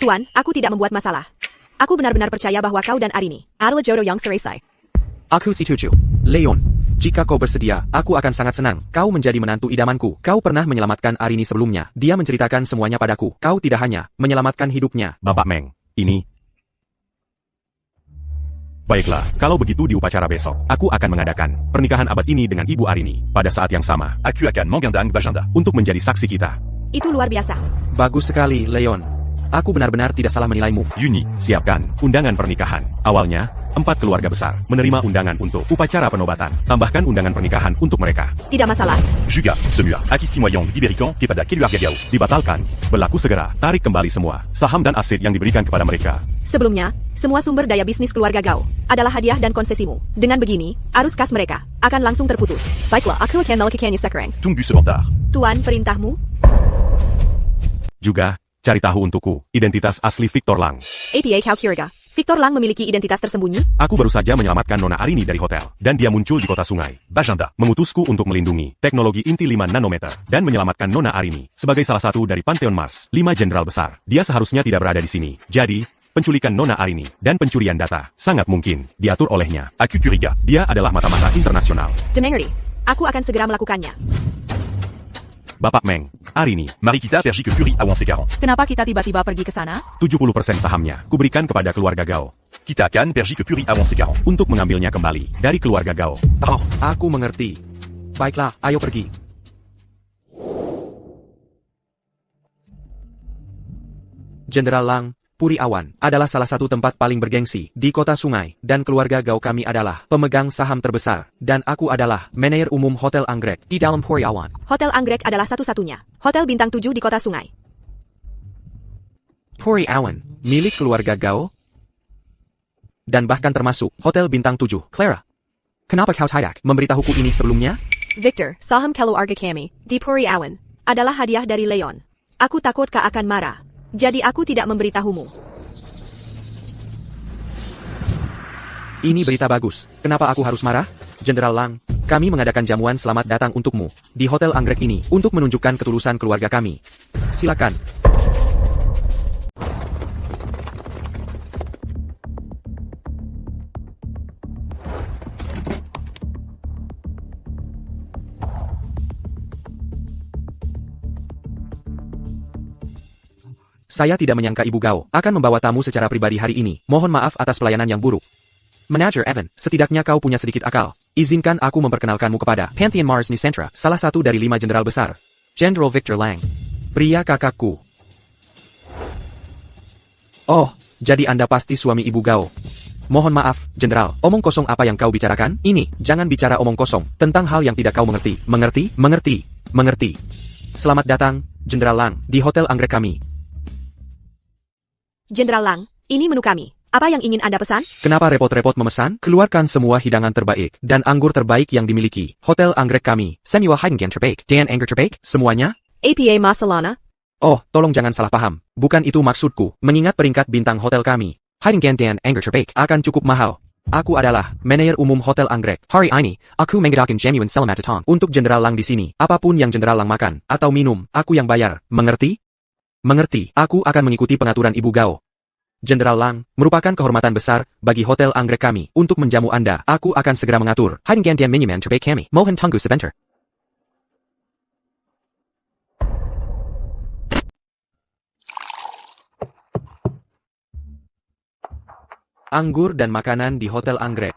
Tuan, aku tidak membuat masalah. Aku benar-benar percaya bahwa kau dan Arini adalah jodoh yang selesai. Aku setuju. Leon, jika kau bersedia, aku akan sangat senang. Kau menjadi menantu idamanku. Kau pernah menyelamatkan Arini sebelumnya. Dia menceritakan semuanya padaku. Kau tidak hanya menyelamatkan hidupnya. Bapak Meng, ini. Baiklah, kalau begitu di upacara besok, aku akan mengadakan pernikahan abad ini dengan Ibu Arini. Pada saat yang sama, Aku akan menggandang Bajanda. untuk menjadi saksi kita. Itu luar biasa. Bagus sekali, Leon. Aku benar-benar tidak salah menilaimu. Yuni, siapkan undangan pernikahan. Awalnya, 4 keluarga besar menerima undangan untuk upacara penobatan. Tambahkan undangan pernikahan untuk mereka. Tidak masalah. Juga, semua. Aki Simoyong diberikan kepada keluarga Gao. Dibatalkan. Berlaku segera. Tarik kembali semua saham dan aset yang diberikan kepada mereka. Sebelumnya, semua sumber daya bisnis keluarga Gao adalah hadiah dan konsesimu. Dengan begini, arus kas mereka akan langsung terputus. Baiklah, aku akan melakukannya sekarang. Tunggu sebentar. Tuan, perintahmu? Juga, cari tahu untukku identitas asli Victor Lang. APA kau kira Victor Lang memiliki identitas tersembunyi? Aku baru saja menyelamatkan Nona Arini dari hotel, dan dia muncul di kota sungai. Bajanda. Mengutusku untuk melindungi teknologi inti 5 nanometer, dan menyelamatkan Nona Arini sebagai salah satu dari Pantheon Mars, 5 jenderal besar. Dia seharusnya tidak berada di sini. Jadi, penculikan Nona Arini dan pencurian data sangat mungkin diatur olehnya. Aku curiga. Dia adalah mata-mata internasional. Dimengerti. Aku akan segera melakukannya. Bapak Meng, Arini, Mari kita pergi ke Curie avant ses 40. Kenapa kita tiba-tiba pergi ke sana? 70% sahamnya kuberikan kepada keluarga Gao Kita akan pergi ke Curie avant ses 40. untuk mengambilnya kembali dari keluarga Gao. Oh, aku mengerti. Baiklah, ayo pergi. Jenderal Lang, Puri Awan, adalah salah satu tempat paling bergengsi di kota Sungai, dan keluarga Gao kami adalah pemegang saham terbesar, dan aku adalah manajer umum Hotel Anggrek di dalam Puri Awan. Hotel Anggrek adalah satu-satunya hotel bintang 7 di kota Sungai. Puri Awan, milik keluarga Gao, dan bahkan termasuk Hotel Bintang 7. Clara, kenapa kau tidak memberitahuku ini sebelumnya? Victor, saham keluarga kami di Puri Awan adalah hadiah dari Leon. Aku takut kau akan marah. Jadi aku tidak memberitahumu. Ini berita bagus. Kenapa aku harus marah? Jenderal Lang, kami mengadakan jamuan selamat datang untukmu di Hotel Anggrek ini untuk menunjukkan ketulusan keluarga kami. Silakan. Saya tidak menyangka Ibu Gao akan membawa tamu secara pribadi hari ini. Mohon maaf atas pelayanan yang buruk. Manager Evan, setidaknya kau punya sedikit akal. Izinkan aku memperkenalkanmu kepada Pantheon Mars Nucentra, salah satu dari 5 jenderal besar. Jenderal Victor Lang. Pria kakakku. Oh, jadi Anda pasti suami Ibu Gao. Mohon maaf, Jenderal, omong kosong apa yang kau bicarakan? Ini, jangan bicara omong kosong, tentang hal yang tidak kau mengerti. Mengerti. Selamat datang, Jenderal Lang, di Hotel Anggrek kami. Jenderal Lang, ini menu kami. Apa yang ingin Anda pesan? Kenapa repot-repot memesan? Keluarkan semua hidangan terbaik dan anggur terbaik yang dimiliki. Hotel Anggrek kami. Samuel Heidengen terbaik. Dan Anggur terbaik. Semuanya? APA Masalana? Oh, tolong jangan salah paham. Bukan itu maksudku. Mengingat peringkat bintang hotel kami, Heidengen dan Anggur terbaik akan cukup mahal. Aku adalah manajer umum Hotel Anggrek. Hari ini, aku mengadakan jamuan selamat datang untuk Jenderal Lang di sini. Apapun yang Jenderal Lang makan atau minum, aku yang bayar. Mengerti? Mengerti. Aku akan mengikuti pengaturan Ibu Gao. Jenderal Lang, merupakan kehormatan besar bagi Hotel Anggrek kami untuk menjamu Anda. Aku akan segera mengatur. Heidengen dan minuman terbaik kami. Mohon tunggu sebentar. Anggur dan makanan di Hotel Anggrek.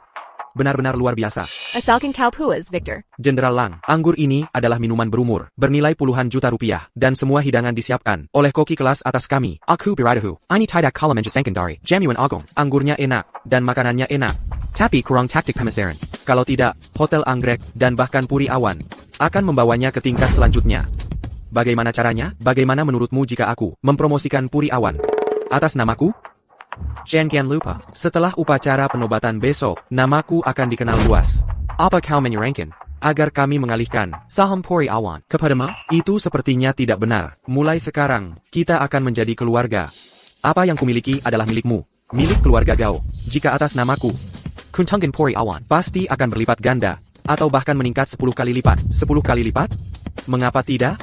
Benar-benar luar biasa. Asalkan kau puas, Victor. Jenderal Lang, anggur ini adalah minuman berumur, bernilai puluhan juta rupiah, dan semua hidangan disiapkan oleh koki kelas atas kami. Aku beradahu, ini tidak kalah menjelaskan dari jamuan agung. Anggurnya enak, dan makanannya enak. Tapi kurang taktik pemasaran. Kalau tidak, Hotel Anggrek, dan bahkan Puri Awan, akan membawanya ke tingkat selanjutnya. Bagaimana caranya? Bagaimana menurutmu jika aku mempromosikan Puri Awan atas namaku? Jangan lupa, setelah upacara penobatan besok, namaku akan dikenal luas. Apa kau menyarankan agar kami mengalihkan saham Puri Awan kepadamu? Itu sepertinya tidak benar. Mulai sekarang, kita akan menjadi keluarga. Apa yang kumiliki adalah milikmu, milik keluarga Gao. Jika atas namaku, keuntungan Puri Awan pasti akan berlipat ganda, atau bahkan meningkat 10 kali lipat. 10 kali lipat? Mengapa tidak?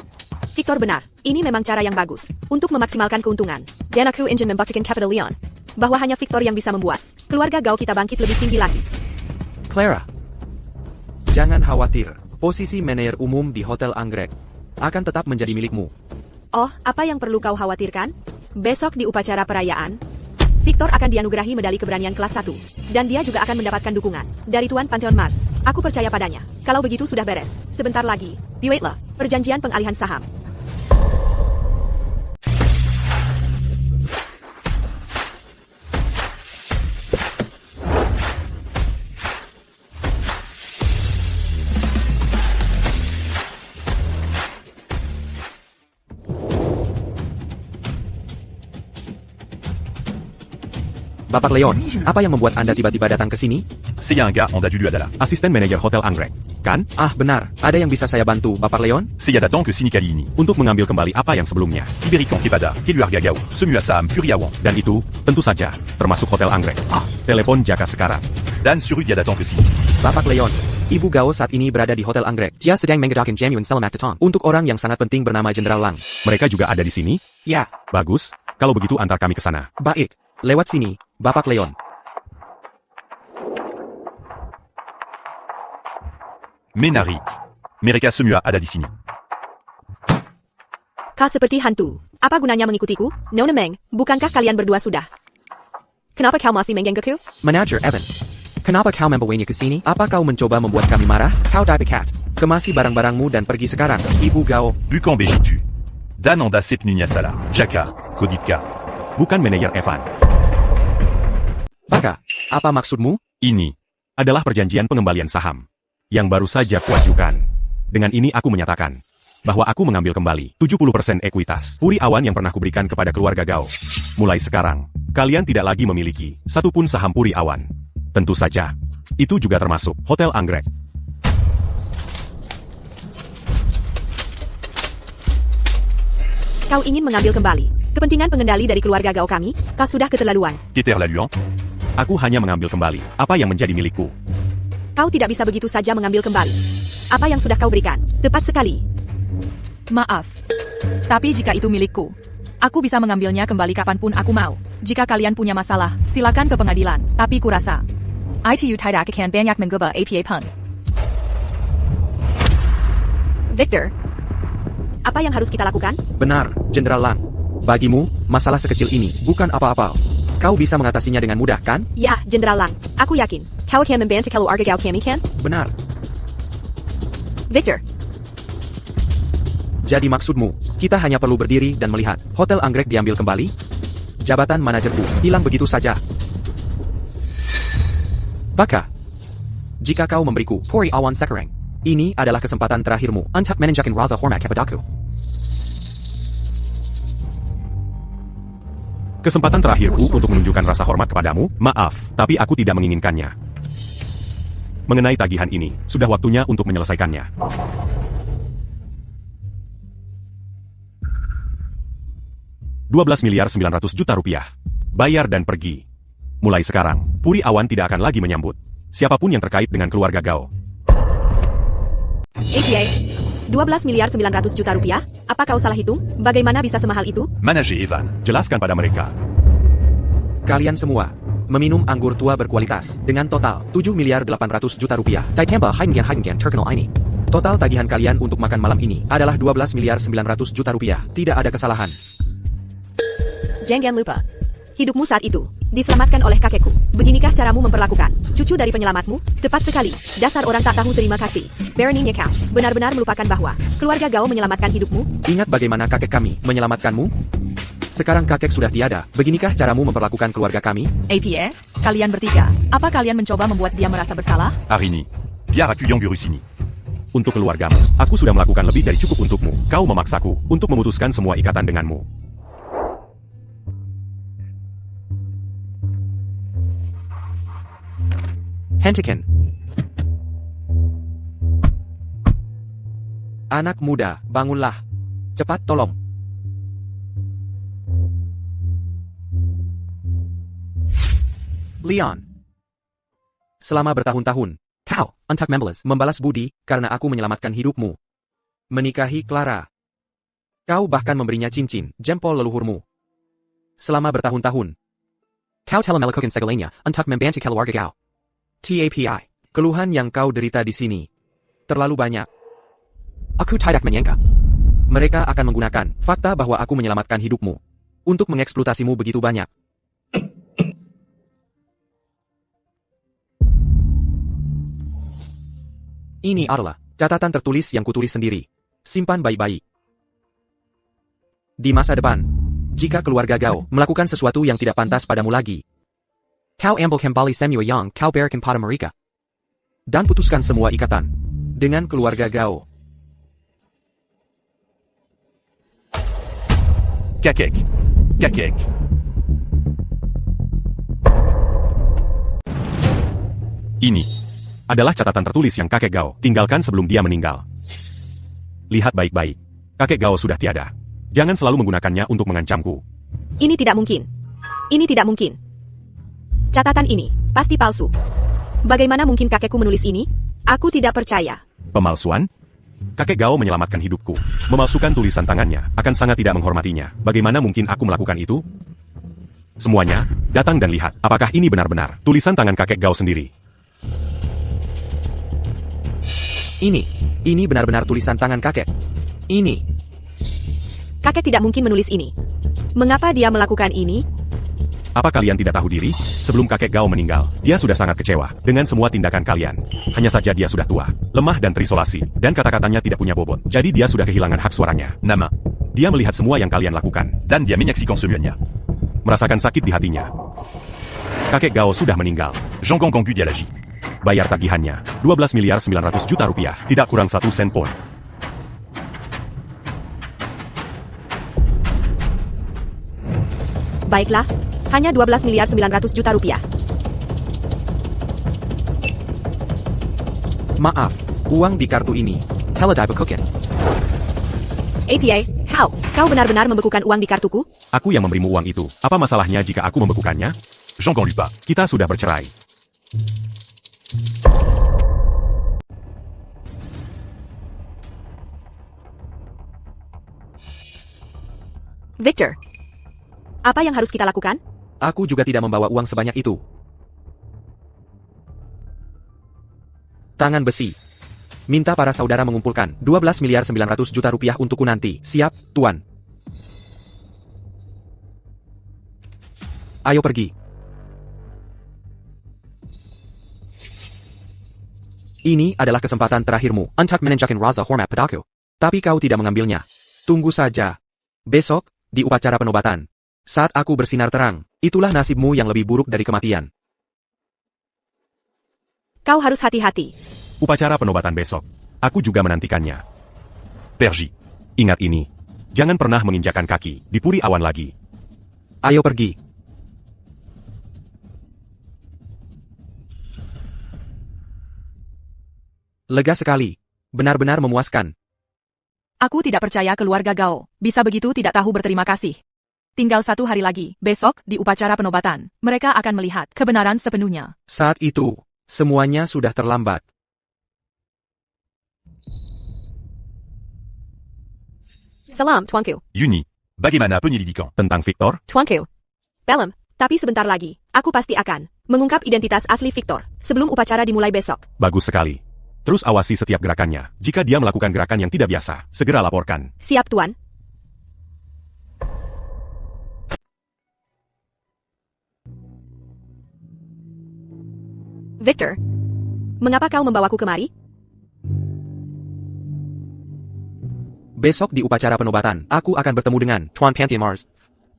Victor benar, ini memang cara yang bagus untuk memaksimalkan keuntungan. Dan aku ingin membuktikan kepada Leon bahwa hanya Victor yang bisa membuat keluarga Gao kita bangkit lebih tinggi lagi. Clara, jangan khawatir. Posisi manajer umum di Hotel Anggrek akan tetap menjadi milikmu. Oh, apa yang perlu kau khawatirkan? Besok di upacara perayaan, Victor akan dianugerahi medali keberanian kelas 1. Dan dia juga akan mendapatkan dukungan dari Tuan Pantheon Mars. Aku percaya padanya. Kalau begitu sudah beres. Sebentar lagi, Biwaitlah, perjanjian pengalihan saham. Bapak Leon, apa yang membuat Anda tiba-tiba datang ke sini? C'est un gars, on a dû lui Adala. Asisten manajer Hotel Anggrek. Kan? Ah, benar. Ada yang bisa saya bantu, Bapak Leon? C'est Yadaton que Sinikali ini. Untuk mengambil kembali apa yang sebelumnya. Iberikan Kepada, Keluarga Gao, Semu Asam, Puriawan. Dan itu, tentu saja, termasuk Hotel Anggrek. Telepon Jaka sekarang. Dan Surut Yadaton que Sini. Bapak Leon, Ibu Gao saat ini berada di Hotel Anggrek. Dia sedang mengadakan jamuan selamat datang untuk orang yang sangat penting bernama Jenderal Lang. Mereka juga ada di sini? Ya, Bagus. Kalau begitu antar kami ke sana. baik. Lewat sini, Bapak Leon. Menarik. Mereka semua ada di sini. Kau seperti hantu. Apa gunanya mengikutiku? Nona Meng, bukankah kalian berdua sudah? Kenapa kau masih menggangguku? Manager Evan, kenapa kau membawanya ke sini? Apa kau mencoba membuat kami marah? Kau dapat kemasi barang-barangmu dan pergi sekarang. Ibu Gao, Bukan Bejitu. Dan Anda Sepnunya Sala. Jaka. Kodipka. bukan manajer Evan. Baka, apa maksudmu? Ini adalah perjanjian pengembalian saham yang baru saja kuajukan. Dengan ini aku menyatakan bahwa aku mengambil kembali 70% ekuitas Puri Awan yang pernah kuberikan kepada keluarga Gao. Mulai sekarang, kalian tidak lagi memiliki satupun saham Puri Awan. Tentu saja, itu juga termasuk Hotel Anggrek. Kau ingin mengambil kembali kepentingan pengendali dari keluarga Gao kami? Kau sudah keterlaluan. Quitter la Luan. Aku hanya mengambil kembali apa yang menjadi milikku. Kau tidak bisa begitu saja mengambil kembali apa yang sudah kau berikan. Tepat sekali. Maaf. Tapi jika itu milikku, aku bisa mengambilnya kembali kapanpun aku mau. Jika kalian punya masalah, silakan ke pengadilan. Tapi kurasa, itu tidak akan banyak mengubah APA pun. Victor, apa yang harus kita lakukan? Benar, Jenderal Lang. Bagimu, masalah sekecil ini bukan apa-apa. Kau bisa mengatasinya dengan mudah, kan? Ya, Jenderal Lang. Aku yakin. Kau akan membantu keluarga Gao kami, kan? Benar. Victor, Jadi maksudmu, kita hanya perlu berdiri dan melihat Hotel Anggrek diambil kembali? Jabatan manajerku hilang begitu saja. Baka, jika kau memberiku Puri Awan sekarang, ini adalah kesempatan terakhirmu untuk menunjukkan rasa hormat kepadaku. Kesempatan terakhirku untuk menunjukkan rasa hormat kepadamu, maaf, tapi aku tidak menginginkannya. Mengenai tagihan ini, sudah waktunya untuk menyelesaikannya. $12.900.000.000. Bayar dan pergi. Mulai sekarang, Puri Awan tidak akan lagi menyambut siapapun yang terkait dengan keluarga Gao. APA, 12.900.000.000 rupiah? Apa kau salah hitung? Bagaimana bisa semahal itu? Manager Evan. Jelaskan pada mereka. Kalian semua meminum anggur tua berkualitas dengan total $7.800.000.000 di Tampa Heineken Terminal ini. Total tagihan kalian untuk makan malam ini adalah $12.900.000.000. Tidak ada kesalahan. Jangan lupa. Hidupmu saat itu diselamatkan oleh kakekku. Beginikah caramu memperlakukan cucu dari penyelamatmu? Tepat sekali. Dasar orang tak tahu terima kasih. Beraninya kau benar-benar melupakan bahwa keluarga Gao menyelamatkan hidupmu? Ingat bagaimana kakek kami menyelamatkanmu? Sekarang kakek sudah tiada. Beginikah caramu memperlakukan keluarga kami? APA, kalian bertiga, apa kalian mencoba membuat dia merasa bersalah? Arini. Pierre Acuyang Burusini. Untuk keluargamu, aku sudah melakukan lebih dari cukup untukmu. Kau memaksaku untuk memutuskan semua ikatan denganmu. Hentikan. Anak muda, bangunlah. Cepat tolong. Leon. Selama bertahun-tahun, kau, untuk membalas budi, karena aku menyelamatkan hidupmu. Menikahi Clara. Kau bahkan memberinya cincin, jempol leluhurmu. Selama bertahun-tahun, kau telah melakukan segalanya untuk membantu keluarga kau. TAPI, keluhan yang kau derita di sini terlalu banyak. Aku tidak menyangka mereka akan menggunakan fakta bahwa aku menyelamatkan hidupmu untuk mengeksploitasimu begitu banyak. Ini adalah catatan tertulis yang kutulis sendiri. Simpan baik-baik. Di masa depan, jika keluarga Gao melakukan sesuatu yang tidak pantas padamu lagi, kau ambil kembali semua yang kau berikan pada mereka. Dan putuskan semua ikatan dengan keluarga Gao. Kakek. Kakek. Ini adalah catatan tertulis yang kakek Gao tinggalkan sebelum dia meninggal. Lihat baik-baik. Kakek Gao sudah tiada. Jangan selalu menggunakannya untuk mengancamku. Ini tidak mungkin. Ini tidak mungkin. Catatan ini pasti palsu. Bagaimana mungkin kakekku menulis ini? Aku tidak percaya. Pemalsuan? Kakek Gao menyelamatkan hidupku. Memalsukan tulisan tangannya akan sangat tidak menghormatinya. Bagaimana mungkin aku melakukan itu? Semuanya, datang dan lihat apakah ini benar-benar tulisan tangan kakek Gao sendiri. Ini benar-benar tulisan tangan kakek. Ini. Kakek tidak mungkin menulis ini. Mengapa dia melakukan ini? Apa kalian tidak tahu diri? Sebelum kakek Gao meninggal, dia sudah sangat kecewa dengan semua tindakan kalian. Hanya saja dia sudah tua, lemah dan terisolasi, dan kata-katanya tidak punya bobot. Jadi dia sudah kehilangan hak suaranya. Nama. Dia melihat semua yang kalian lakukan. Dan dia menyaksikan semuanya. merasakan sakit di hatinya. Kakek Gao sudah meninggal. Jean Gonggong Gudialaji. Bayar tagihannya, 12 miliar 900 juta rupiah, tidak kurang 1 sen pun. Baiklah, hanya 12 miliar 900 juta rupiah. Maaf, uang di kartu ini. Telah dibekukan. APA, kau benar-benar membekukan uang di kartuku? Aku yang memberimu uang itu. Apa masalahnya jika aku membekukannya? Jean Gonggong Lupa. Kita sudah bercerai. Victor, apa yang harus kita lakukan? Aku juga tidak membawa uang sebanyak itu. Tangan besi. Minta para saudara mengumpulkan 12 miliar 900 juta rupiah untukku nanti. Siap, Tuan. Ayo pergi. Ini adalah kesempatan terakhirmu untuk menunjukkan rasa hormat padaku. Tapi kau tidak mengambilnya. Tunggu saja. Besok, di upacara penobatan. Saat aku bersinar terang, itulah nasibmu yang lebih buruk dari kematian. Kau harus hati-hati. Upacara penobatan besok. Aku juga menantikannya. Perji. Ingat ini. Jangan pernah menginjakan kaki di Puri Awan lagi. Ayo pergi. Lega sekali. Benar-benar memuaskan. Aku tidak percaya keluarga Gao bisa begitu tidak tahu berterima kasih. Tinggal 1 hari lagi, besok, di upacara penobatan, mereka akan melihat kebenaran sepenuhnya. Saat itu, semuanya sudah terlambat. Salam, Tuanku. Yuni. Bagaimana penyelidikan? Tentang Victor, Tuanku. Pelem, tapi sebentar lagi, aku pasti akan mengungkap identitas asli Victor sebelum upacara dimulai besok. bagus sekali. Terus awasi setiap gerakannya. Jika dia melakukan gerakan yang tidak biasa, segera laporkan. Siap, Tuan. Victor, mengapa kau membawaku kemari? Besok di upacara penobatan, aku akan bertemu dengan Tuan Pantheon Mars.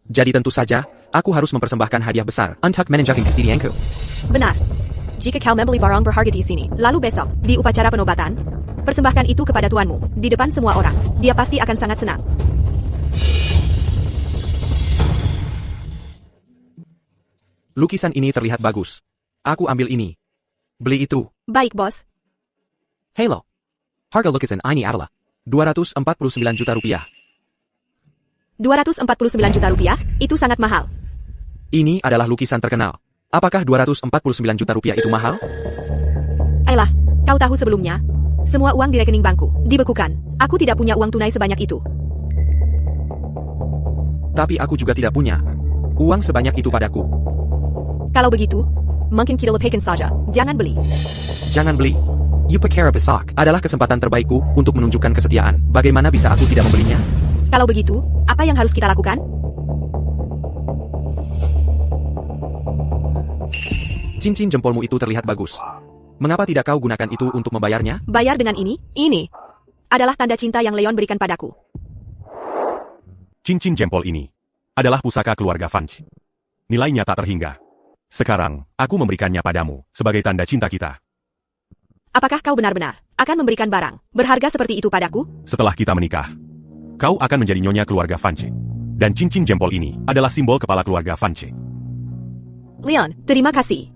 Jadi tentu saja, aku harus mempersembahkan hadiah besar untuk menunjukkan kesediaanku. Benar. Jika kau membeli barang berharga di sini, lalu besok, di upacara penobatan, persembahkan itu kepada tuanmu, di depan semua orang. Dia pasti akan sangat senang. Lukisan ini terlihat bagus. Aku ambil ini. Beli itu. Baik, bos. Halo. Harga lukisan ini adalah 249 juta rupiah. 249 juta rupiah, itu sangat mahal. Ini adalah lukisan terkenal. Apakah 249 juta rupiah itu mahal? Ayolah, kau tahu sebelumnya, semua uang di rekening bankku dibekukan. Aku tidak punya uang tunai sebanyak itu. Tapi aku juga tidak punya uang sebanyak itu padaku. Kalau begitu, mungkin kita lepaskan saja. Jangan beli. Jangan beli. Upacara besok adalah kesempatan terbaikku untuk menunjukkan kesetiaan. Bagaimana bisa aku tidak membelinya? Kalau begitu, apa yang harus kita lakukan? Cincin jempolmu itu terlihat bagus. Mengapa tidak kau gunakan itu untuk membayarnya? Bayar dengan ini? Ini adalah tanda cinta yang Leon berikan padaku. Cincin jempol ini adalah pusaka keluarga Fanch. Nilainya tak terhingga. Sekarang, aku memberikannya padamu sebagai tanda cinta kita. Apakah kau benar-benar akan memberikan barang berharga seperti itu padaku? Setelah kita menikah, kau akan menjadi nyonya keluarga Fanche. Dan cincin jempol ini adalah simbol kepala keluarga Fanche. Leon, terima kasih.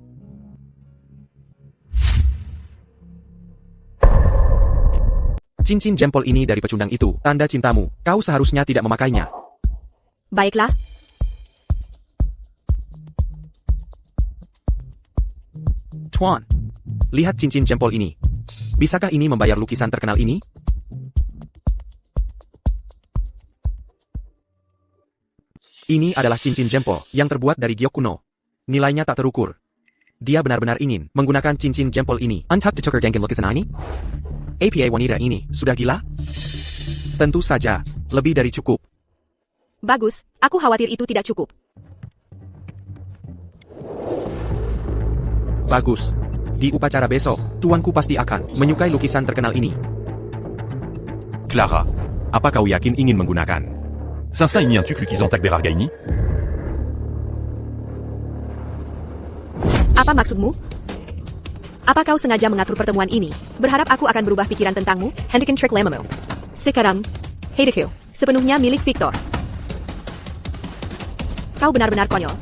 Cincin jempol ini dari pecundang itu, tanda cintamu. Kau seharusnya tidak memakainya. Baiklah. Tuan, lihat cincin jempol ini. Bisakah ini membayar lukisan terkenal ini? Ini adalah cincin jempol yang terbuat dari giok kuno. Nilainya tak terukur. Dia benar-benar ingin menggunakan cincin jempol ini untuk ditukar dengan lukisan ini? APA wanita ini sudah gila? Tentu saja, lebih dari cukup. Bagus, aku khawatir itu tidak cukup. Bagus. Di upacara besok, tuanku pasti akan menyukai lukisan terkenal ini. Clara, apa kau yakin ingin menggunakan? Ça, il y a un truc qui en tak berarga ini? Apa maksudmu? Apa kau sengaja mengatur pertemuan ini? Berharap aku akan berubah pikiran tentangmu? Hentikan trik lemamu. Sekarang, hidupku sepenuhnya milik Victor. Kau benar-benar konyol.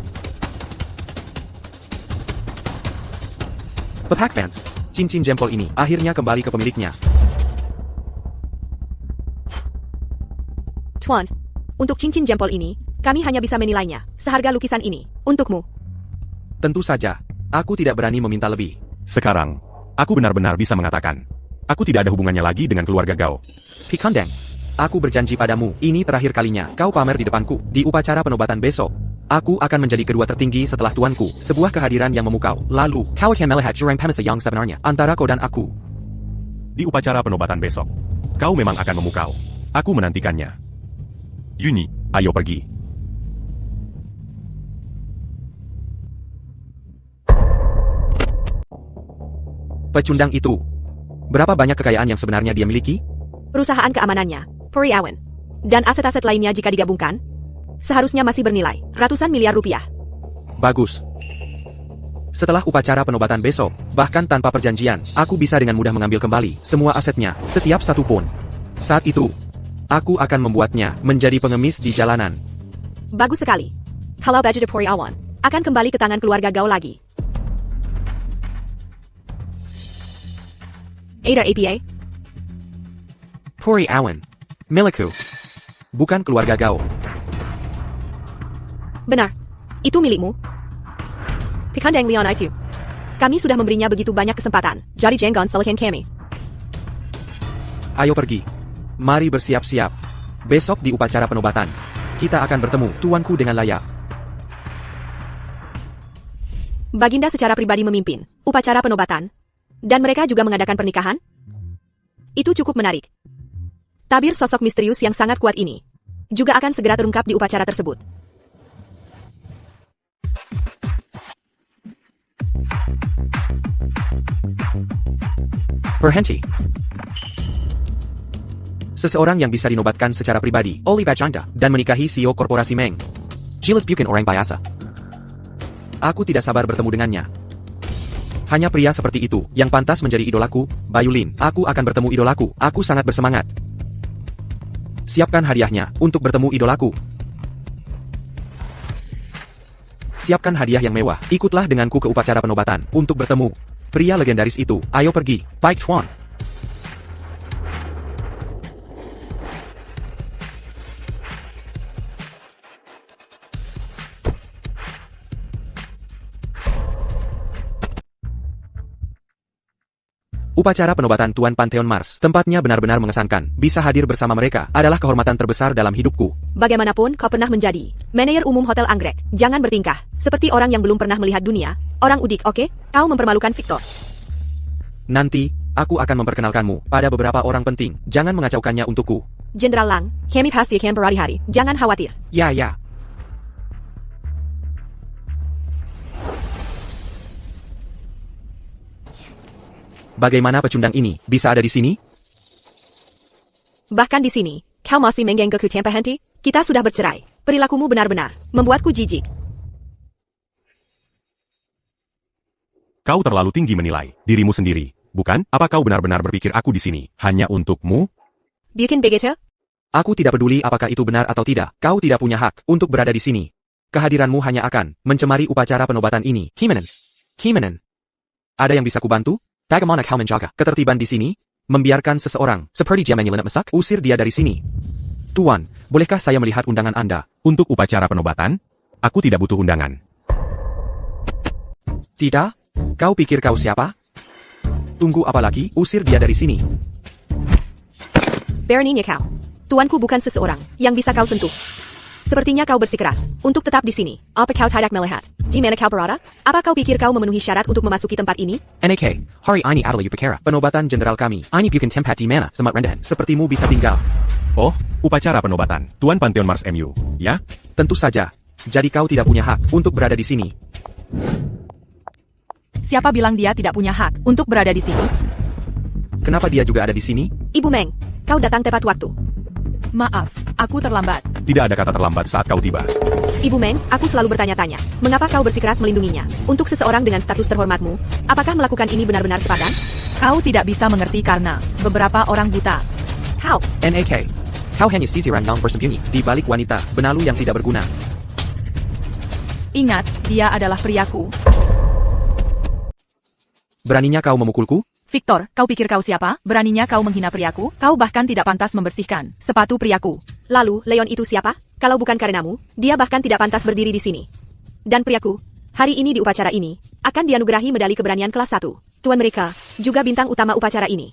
Pepak fans, cincin jempol ini akhirnya kembali ke pemiliknya. Tuan, untuk cincin jempol ini, kami hanya bisa menilainya seharga lukisan ini untukmu. Tentu saja, aku tidak berani meminta lebih. Sekarang, aku benar-benar bisa mengatakan. Aku tidak ada hubungannya lagi dengan keluarga Gao. Pikondeng, aku berjanji padamu, ini terakhir kalinya kau pamer di depanku di upacara penobatan besok. Aku akan menjadi kedua tertinggi setelah tuanku, sebuah kehadiran yang memukau. Lalu, kau akan melihat jurang pemesa yang sebenarnya antara kau dan aku. Di upacara penobatan besok, kau memang akan memukau. Aku menantikannya. Yuni, ayo pergi. Pecundang itu. Berapa banyak kekayaan yang sebenarnya dia miliki? Perusahaan keamanannya, Puri Awen, dan aset-aset lainnya jika digabungkan, seharusnya masih bernilai ratusan miliar rupiah. Bagus. Setelah upacara penobatan besok, bahkan tanpa perjanjian, aku bisa dengan mudah mengambil kembali semua asetnya, setiap satu pun. Saat itu, aku akan membuatnya menjadi pengemis di jalanan. Bagus sekali. Kalau budget Puri Awen akan kembali ke tangan keluarga Gao lagi. Ada APA? Puri Awen. Milikku. Bukan keluarga Gao. Benar. Itu milikmu. Pikondeng Leon itu. Kami sudah memberinya begitu banyak kesempatan. Jadi jangan salahkan kami. Ayo pergi. Mari bersiap-siap. Besok di upacara penobatan, kita akan bertemu tuanku dengan layak. Baginda secara pribadi memimpin upacara penobatan. Dan mereka juga mengadakan pernikahan? Itu cukup menarik. Tabir sosok misterius yang sangat kuat ini juga akan segera terungkap di upacara tersebut. Berhenti. Seseorang yang bisa dinobatkan secara pribadi oleh Bajanda dan menikahi CEO korporasi Meng. Jelas bukan orang biasa. Aku tidak sabar bertemu dengannya. Hanya pria seperti itu yang pantas menjadi idolaku, Bayulin. Aku akan bertemu idolaku. Aku sangat bersemangat. Siapkan hadiahnya untuk bertemu idolaku. Siapkan hadiah yang mewah. Ikutlah denganku ke upacara penobatan untuk bertemu pria legendaris itu. Ayo pergi, Baik Chuan. Upacara penobatan Tuan Pantheon Mars, tempatnya benar-benar mengesankan. Bisa hadir bersama mereka adalah kehormatan terbesar dalam hidupku. Bagaimanapun kau pernah menjadi manajer umum Hotel Anggrek, jangan bertingkah seperti orang yang belum pernah melihat dunia. Orang udik, oke? Kau mempermalukan Victor. Nanti, aku akan memperkenalkanmu pada beberapa orang penting. Jangan mengacaukannya untukku. Jenderal Lang, kami pasti akan berhari-hari. Jangan khawatir. Ya. Bagaimana pecundang ini bisa ada di sini? Bahkan di sini, kau masih menggangguku tanpa henti? Kita sudah bercerai. Perilakumu benar-benar membuatku jijik. Kau terlalu tinggi menilai dirimu sendiri, bukan? Apa kau benar-benar berpikir aku di sini hanya untukmu? Bukan begitu? Aku tidak peduli apakah itu benar atau tidak. Kau tidak punya hak untuk berada di sini. Kehadiranmu hanya akan mencemari upacara penobatan ini. Kimanen. Ada yang bisa kubantu? Bagaimana kau menjaga ketertiban di sini? Membiarkan seseorang seperti dia menyelenap mesak? Usir dia dari sini. Tuan, bolehkah saya melihat undangan Anda? Untuk upacara penobatan? Aku tidak butuh undangan. Tidak? Kau pikir kau siapa? Tunggu apa lagi? Usir dia dari sini. Beraninya kau. Tuanku bukan seseorang yang bisa kau sentuh. Sepertinya kau bersikeras untuk tetap di sini. Apa kau tidak melihat di mana kau berada? Apa kau pikir kau memenuhi syarat untuk memasuki tempat ini? NK, hari ini adalah upacara penobatan jenderal kami. Ini bukan tempat di mana semat rendahan sepertimu bisa tinggal. Oh, upacara penobatan Tuan Pantheon Mars MU, ya? Tentu saja. Jadi kau tidak punya hak untuk berada di sini. Siapa bilang dia tidak punya hak untuk berada di sini? Kenapa dia juga ada di sini? Ibu Meng, kau datang tepat waktu. Maaf, aku terlambat. Tidak ada kata terlambat saat kau tiba. Ibu Meng, aku selalu bertanya-tanya, mengapa kau bersikeras melindunginya? Untuk seseorang dengan status terhormatmu, apakah melakukan ini benar-benar sepadan? Kau tidak bisa mengerti karena beberapa orang buta. How? NAK. Kau hanya sisiran yang bersembunyi di balik wanita, benalu yang tidak berguna. Ingat, dia adalah priaku. Beraninya kau memukulku? Victor, kau pikir kau siapa? Beraninya kau menghina priaku? Kau bahkan tidak pantas membersihkan sepatu priaku. Lalu, Leon itu siapa? Kalau bukan karenamu, dia bahkan tidak pantas berdiri di sini. Dan priaku, hari ini di upacara ini, akan dianugerahi medali keberanian kelas 1. Tuan mereka, juga bintang utama upacara ini.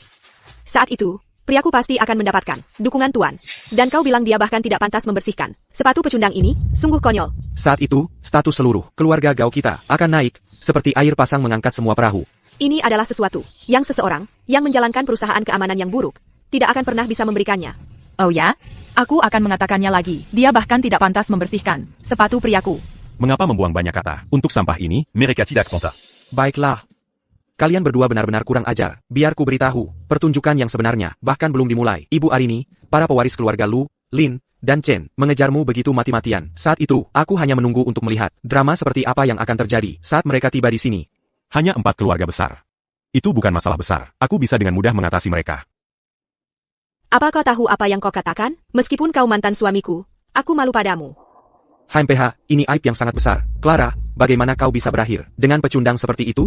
Saat itu, priaku pasti akan mendapatkan dukungan tuan. Dan kau bilang dia bahkan tidak pantas membersihkan sepatu pecundang ini? Sungguh konyol. Saat itu, status seluruh keluarga Gao kita akan naik, seperti air pasang mengangkat semua perahu. Ini adalah sesuatu yang seseorang yang menjalankan perusahaan keamanan yang buruk tidak akan pernah bisa memberikannya. Oh ya? Aku akan mengatakannya lagi. Dia bahkan tidak pantas membersihkan sepatu priaku. Mengapa membuang banyak kata untuk sampah ini? Mereka tidak kontak. Baiklah. Kalian berdua benar-benar kurang ajar. Biar ku beritahu, pertunjukan yang sebenarnya bahkan belum dimulai. Ibu Arini, para pewaris keluarga Lu, Lin, dan Chen mengejarmu begitu mati-matian. Saat itu, aku hanya menunggu untuk melihat drama seperti apa yang akan terjadi saat mereka tiba di sini. Hanya 4 keluarga besar. Itu bukan masalah besar. Aku bisa dengan mudah mengatasi mereka. Apa kau tahu apa yang kau katakan? Meskipun kau mantan suamiku, aku malu padamu. HMPH, ini aib yang sangat besar. Clara, bagaimana kau bisa berakhir dengan pecundang seperti itu?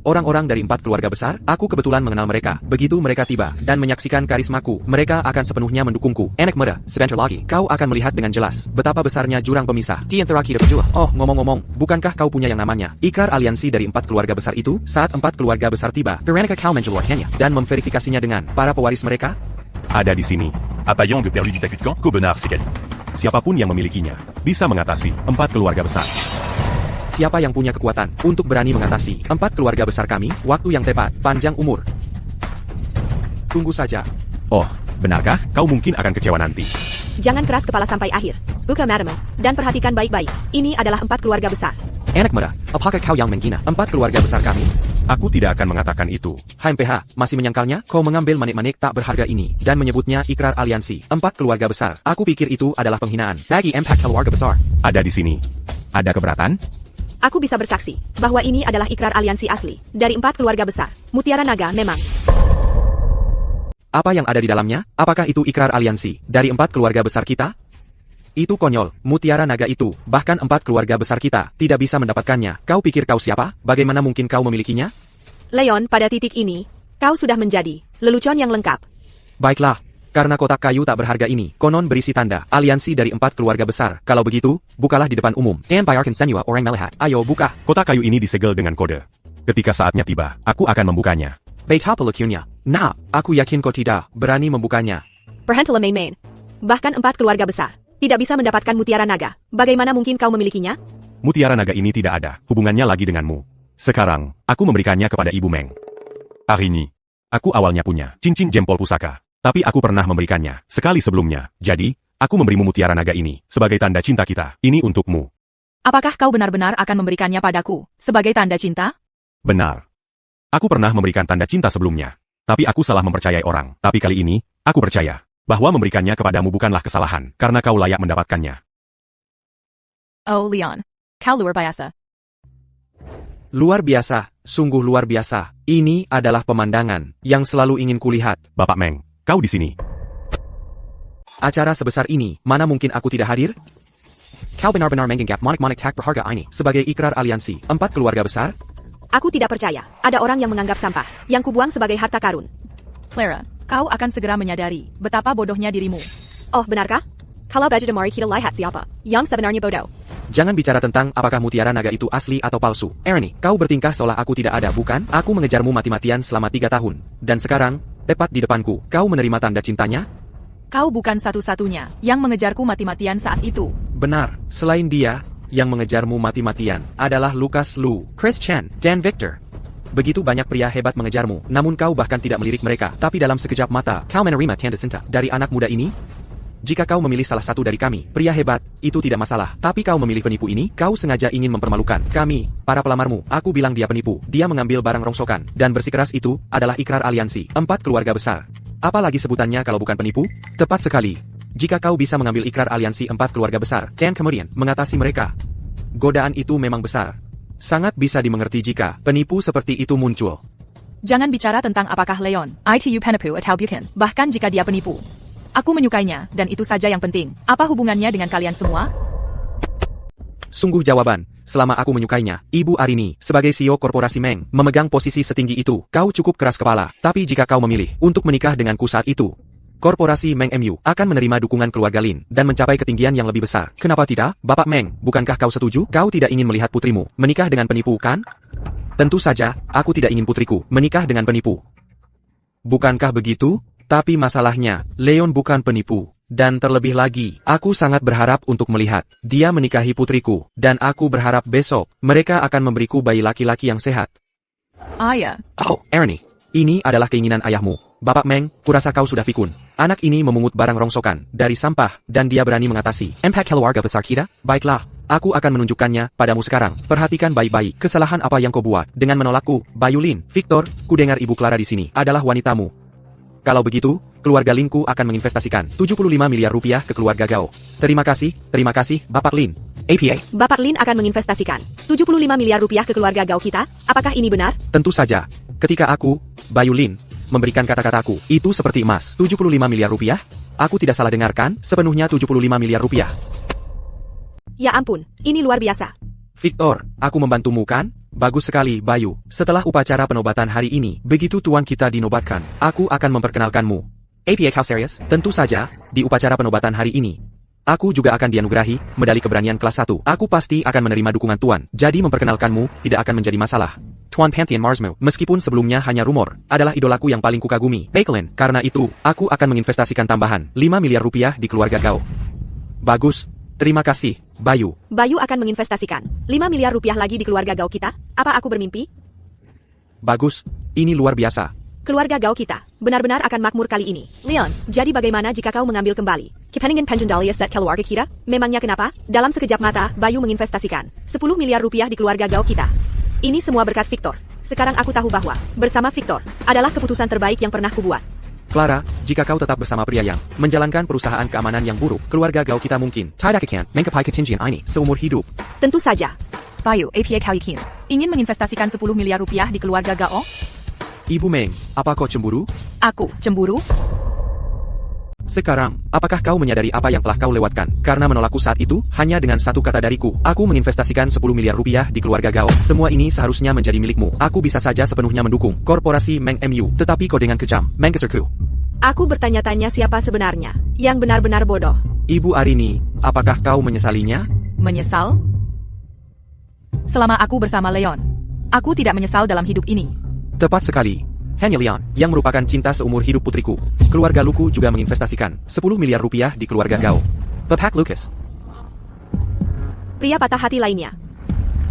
Orang-orang dari 4 keluarga besar, aku kebetulan mengenal mereka. Begitu mereka tiba dan menyaksikan karismaku, mereka akan sepenuhnya mendukungku. Enak muda, sebentar lagi, kau akan melihat dengan jelas betapa besarnya jurang pemisah di antara kita berdua. Oh, ngomong-ngomong, bukankah kau punya yang namanya ikrar aliansi dari 4 keluarga besar itu? Saat 4 keluarga besar tiba, Veronica kau mengeluarkannya dan memverifikasinya dengan para pewaris mereka? Ada di sini. Apa yang perlu ditakutkan? Kebenar sekali. Siapapun yang memilikinya bisa mengatasi 4 keluarga besar. Siapa yang punya kekuatan untuk berani mengatasi 4 keluarga besar kami? Waktu yang tepat, panjang umur. Tunggu saja. Oh, benarkah? Kau mungkin akan kecewa nanti. Jangan keras kepala sampai akhir. Buka madam, dan perhatikan baik-baik. Ini adalah 4 keluarga besar. Enak muda, apakah kau yang menghina 4 keluarga besar kami? Aku tidak akan mengatakan itu. HMPH, masih menyangkalnya kau mengambil manik-manik tak berharga ini dan menyebutnya ikrar aliansi 4 keluarga besar. Aku pikir itu adalah penghinaan bagi 4 keluarga besar. Ada di sini. Ada keberatan? Aku bisa bersaksi bahwa ini adalah ikrar aliansi asli dari 4 keluarga besar. Mutiara Naga memang. Apa yang ada di dalamnya? Apakah itu ikrar aliansi dari 4 keluarga besar kita? Itu konyol, Mutiara Naga itu, bahkan 4 keluarga besar kita, tidak bisa mendapatkannya. Kau pikir kau siapa? Bagaimana mungkin kau memilikinya? Leon, pada titik ini, kau sudah menjadi lelucon yang lengkap. Baiklah. Karena kotak kayu tak berharga ini, konon berisi tanda aliansi dari 4 keluarga besar. Kalau begitu, bukalah di depan umum. Dan bayarkan senua orang melihat. Ayo buka. Kotak kayu ini disegel dengan kode. Ketika saatnya tiba, aku akan membukanya. Betapa lucunya. Nah, aku yakin kau tidak berani membukanya. Perhentilah main-main. Bahkan 4 keluarga besar tidak bisa mendapatkan Mutiara Naga. Bagaimana mungkin kau memilikinya? Mutiara Naga ini tidak ada hubungannya lagi denganmu. Sekarang, aku memberikannya kepada Ibu Meng. Arini, aku awalnya punya cincin jempol pusaka. Tapi aku pernah memberikannya sekali sebelumnya. Jadi, aku memberimu Mutiara Naga ini sebagai tanda cinta kita. Ini untukmu. Apakah kau benar-benar akan memberikannya padaku sebagai tanda cinta? Benar. Aku pernah memberikan tanda cinta sebelumnya. Tapi aku salah mempercayai orang. Tapi kali ini, aku percaya bahwa memberikannya kepadamu bukanlah kesalahan karena kau layak mendapatkannya. Oh Leon, kau luar biasa. Luar biasa, sungguh luar biasa. Ini adalah pemandangan yang selalu ingin kulihat. Bapak Meng, kau di sini. Acara sebesar ini, mana mungkin aku tidak hadir? Kau benar-benar menganggap monik-monik tak berharga ini sebagai ikrar aliansi 4 keluarga besar? Aku tidak percaya. Ada orang yang menganggap sampah yang kubuang sebagai harta karun. Clara, kau akan segera menyadari betapa bodohnya dirimu. Oh, benarkah? Kalau baju demari kita lihat siapa yang sebenarnya bodoh. Jangan bicara tentang apakah Mutiara Naga itu asli atau palsu. Ernie, kau bertingkah seolah aku tidak ada, bukan? Aku mengejarmu mati-matian selama 3 tahun. Dan sekarang, tepat di depanku, kau menerima tanda cintanya? Kau bukan satu-satunya yang mengejarku mati-matian saat itu. Benar, selain dia, yang mengejarmu mati-matian adalah Lucas Lu, Chris Chen, dan Victor. Begitu banyak pria hebat mengejarmu, namun kau bahkan tidak melirik mereka. Tapi dalam sekejap mata, kau menerima tanda cinta dari anak muda ini? Jika kau memilih salah satu dari kami, pria hebat, itu tidak masalah. Tapi kau memilih penipu ini, kau sengaja ingin mempermalukan kami, para pelamarmu. Aku bilang dia penipu, dia mengambil barang rongsokan, dan bersikeras itu adalah ikrar aliansi 4 keluarga besar. Apalagi sebutannya kalau bukan penipu? Tepat sekali. jika kau bisa mengambil ikrar aliansi 4 keluarga besar, dan kemudian mengatasi mereka. Godaan itu memang besar. Sangat bisa dimengerti jika penipu seperti itu muncul. Jangan bicara tentang apakah Leon, itu penipu atau bukan, bahkan jika dia penipu. Aku menyukainya, dan itu saja yang penting. Apa hubungannya dengan kalian semua? Sungguh jawaban, selama aku menyukainya, Ibu Arini, sebagai CEO korporasi Meng, memegang posisi setinggi itu, kau cukup keras kepala. Tapi jika kau memilih untuk menikah denganku saat itu, korporasi Meng MU akan menerima dukungan keluarga Lin dan mencapai ketinggian yang lebih besar. Kenapa tidak, Bapak Meng? Bukankah kau setuju? Kau tidak ingin melihat putrimu menikah dengan penipu, kan? Tentu saja, aku tidak ingin putriku menikah dengan penipu. Bukankah begitu? Tapi masalahnya, Leon bukan penipu. Dan terlebih lagi, aku sangat berharap untuk melihat dia menikahi putriku, dan aku berharap besok mereka akan memberiku bayi laki-laki yang sehat. Ya. Oh, Ernie, ini adalah keinginan ayahmu. Bapak Meng, kurasa kau sudah pikun. Anak ini memungut barang rongsokan dari sampah, dan dia berani mengatasi impact keluarga besar kita. Baiklah, aku akan menunjukkannya padamu sekarang. Perhatikan baik-baik kesalahan apa yang kau buat dengan menolakku. Bayu Lin, Victor, ku dengar Ibu Clara di sini adalah wanitamu. Kalau begitu, keluarga Linku akan menginvestasikan 75 miliar rupiah ke keluarga Gao. Terima kasih, Bapak Lin. APA. Bapak Lin akan menginvestasikan 75 miliar rupiah ke keluarga Gao kita. Apakah ini benar? Tentu saja. Ketika aku, Bayu Lin, memberikan kata-kataku, itu seperti emas. 75 miliar rupiah? Aku tidak salah dengarkan, sepenuhnya 75 miliar rupiah. Ya ampun, ini luar biasa. Victor, aku membantumu kan? Bagus sekali, Bayu. Setelah upacara penobatan hari ini, begitu tuan kita dinobatkan, aku akan memperkenalkanmu. APA how serious? Tentu saja, di upacara penobatan hari ini, aku juga akan dianugerahi medali keberanian kelas 1. Aku pasti akan menerima dukungan tuan, jadi memperkenalkanmu tidak akan menjadi masalah. Tuan Pantheon Marsmo, meskipun sebelumnya hanya rumor, adalah idolaku yang paling kukagumi. Bakelin, karena itu, aku akan menginvestasikan tambahan 5 miliar rupiah di keluarga Gao. Bagus. Terima kasih, Bayu. Bayu akan menginvestasikan 5 miliar rupiah lagi di keluarga Gao kita. Apa aku bermimpi? Bagus, ini luar biasa. Keluarga Gao kita benar-benar akan makmur kali ini. Leon, jadi bagaimana jika kau mengambil kembali kepentingan penjendalia set keluarga kita? Memangnya kenapa? Dalam sekejap mata, Bayu menginvestasikan 10 miliar rupiah di keluarga Gao kita. Ini semua berkat Victor. Sekarang aku tahu bahwa bersama Victor adalah keputusan terbaik yang pernah kubuat. Clara, jika kau tetap bersama pria yang menjalankan perusahaan keamanan yang buruk, keluarga Gao kita mungkin tidak akan menggapai ketinggian ini seumur hidup. Tentu saja. Bayu, APA kau ingin menginvestasikan 10 miliar rupiah di keluarga Gao? Ibu Meng, apa kau cemburu? Aku cemburu? Sekarang, apakah kau menyadari apa yang telah kau lewatkan? Karena menolakku saat itu, hanya dengan satu kata dariku, aku menginvestasikan 10 miliar rupiah di keluarga Gao. Semua ini seharusnya menjadi milikmu. Aku bisa saja sepenuhnya mendukung korporasi Meng MU, tetapi kau dengan kejam, menggeserku. Aku bertanya-tanya siapa sebenarnya yang benar-benar bodoh. Ibu Arini, apakah kau menyesalinya? Menyesal? Selama aku bersama Leon, aku tidak menyesal dalam hidup ini. Tepat sekali. Hanya Leon, yang merupakan cinta seumur hidup putriku. Keluarga Luku juga menginvestasikan 10 miliar rupiah di keluarga Gao. Bapak Lucas. Pria patah hati lainnya.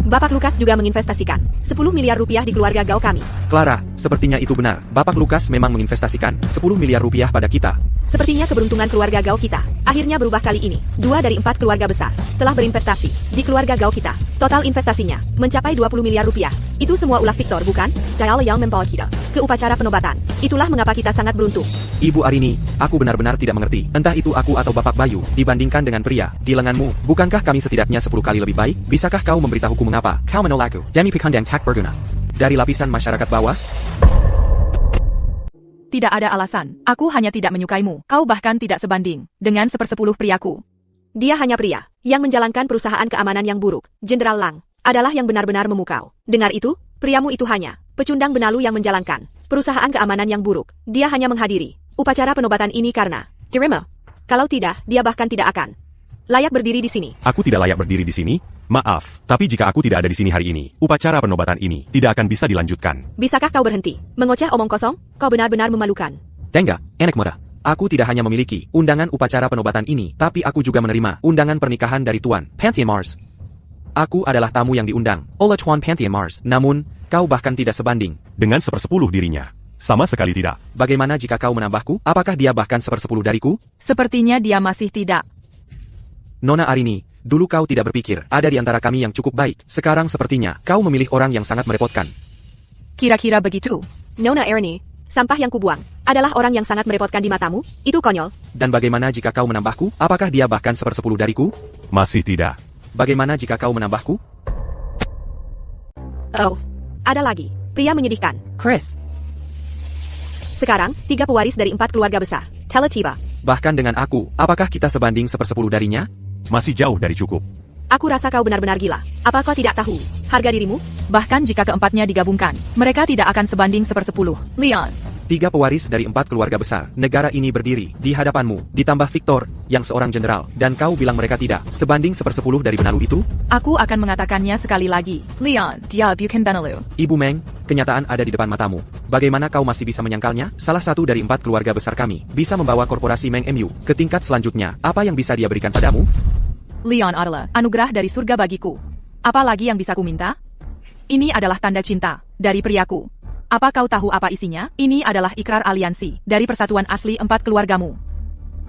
Bapak Lukas juga menginvestasikan 10 miliar rupiah di keluarga Gao kami. Clara, sepertinya itu benar. Bapak Lukas memang menginvestasikan 10 miliar rupiah pada kita. Sepertinya keberuntungan keluarga Gao kita akhirnya berubah kali ini. 2 dari 4 keluarga besar telah berinvestasi di keluarga Gao kita. Total investasinya mencapai 20 miliar rupiah. Itu semua ulah Victor, bukan? Dial yang membawa kita ke upacara penobatan. Itulah mengapa kita sangat beruntung. Ibu Arini, aku benar-benar tidak mengerti. Entah itu aku atau Bapak Bayu, dibandingkan dengan pria di lenganmu. Bukankah kami setidaknya 10 kali lebih baik? Bisakah kau memberitahuku mengapa kau menolakku? Demi pikandang tak berguna. Dari lapisan masyarakat bawah? Tidak ada alasan. Aku hanya tidak menyukaimu. Kau bahkan tidak sebanding dengan 1/10 priaku. Dia hanya pria yang menjalankan perusahaan keamanan yang buruk. Jenderal Lang adalah yang benar-benar memukau. Dengar itu, priamu itu hanya pecundang benalu yang menjalankan perusahaan keamanan yang buruk. Dia hanya menghadiri upacara penobatan ini karena dirimu. Kalau tidak, dia bahkan tidak akan layak berdiri di sini. Aku tidak layak berdiri di sini? Maaf, tapi jika aku tidak ada di sini hari ini, upacara penobatan ini tidak akan bisa dilanjutkan. Bisakah kau berhenti mengoceh omong kosong? Kau benar-benar memalukan. Tengga, enak muda. Aku tidak hanya memiliki undangan upacara penobatan ini, tapi aku juga menerima undangan pernikahan dari Tuan Pantheon Mars. Aku adalah tamu yang diundang oleh Tuan Pantheon Mars. Namun, kau bahkan tidak sebanding Dengan 1/10 dirinya. Sama sekali tidak. Bagaimana jika kau menambahku? Apakah dia bahkan 1/10 dariku? Sepertinya dia masih tidak. Nona Arini, dulu kau tidak berpikir ada di antara kami yang cukup baik. Sekarang sepertinya kau memilih orang yang sangat merepotkan. Kira-kira begitu. Nona Arini, Sampah yang kubuang adalah orang yang sangat merepotkan di matamu? Itu konyol. Dan bagaimana jika kau menambahku? Apakah dia bahkan 1/10 dariku? Masih tidak. Bagaimana jika kau menambahku? Oh, ada lagi. Pria menyedihkan. Chris. Sekarang, 3 pewaris dari 4 keluarga besar. Telah tiba. Bahkan dengan aku, apakah kita sebanding 1/10 darinya? Masih jauh dari cukup. Aku rasa kau benar-benar gila. Apa kau tidak tahu harga dirimu? Bahkan jika keempatnya digabungkan, mereka tidak akan sebanding 1/10. Leon. 3 pewaris dari 4 keluarga besar. Negara ini berdiri di hadapanmu, ditambah Victor, yang seorang jenderal, dan kau bilang mereka tidak sebanding 1/10 dari benalu itu? Aku akan mengatakannya sekali lagi. Leon, dia bukan benalu. Ibu Meng, kenyataan ada di depan matamu. Bagaimana kau masih bisa menyangkalnya? Salah satu dari 4 keluarga besar kami bisa membawa korporasi Meng MU ke tingkat selanjutnya. Apa yang bisa dia berikan padamu? Leon adalah anugerah dari surga bagiku. Apa lagi yang bisa kuminta? Ini adalah tanda cinta dari priaku. Apa kau tahu apa isinya? Ini adalah ikrar aliansi dari persatuan asli 4 keluargamu.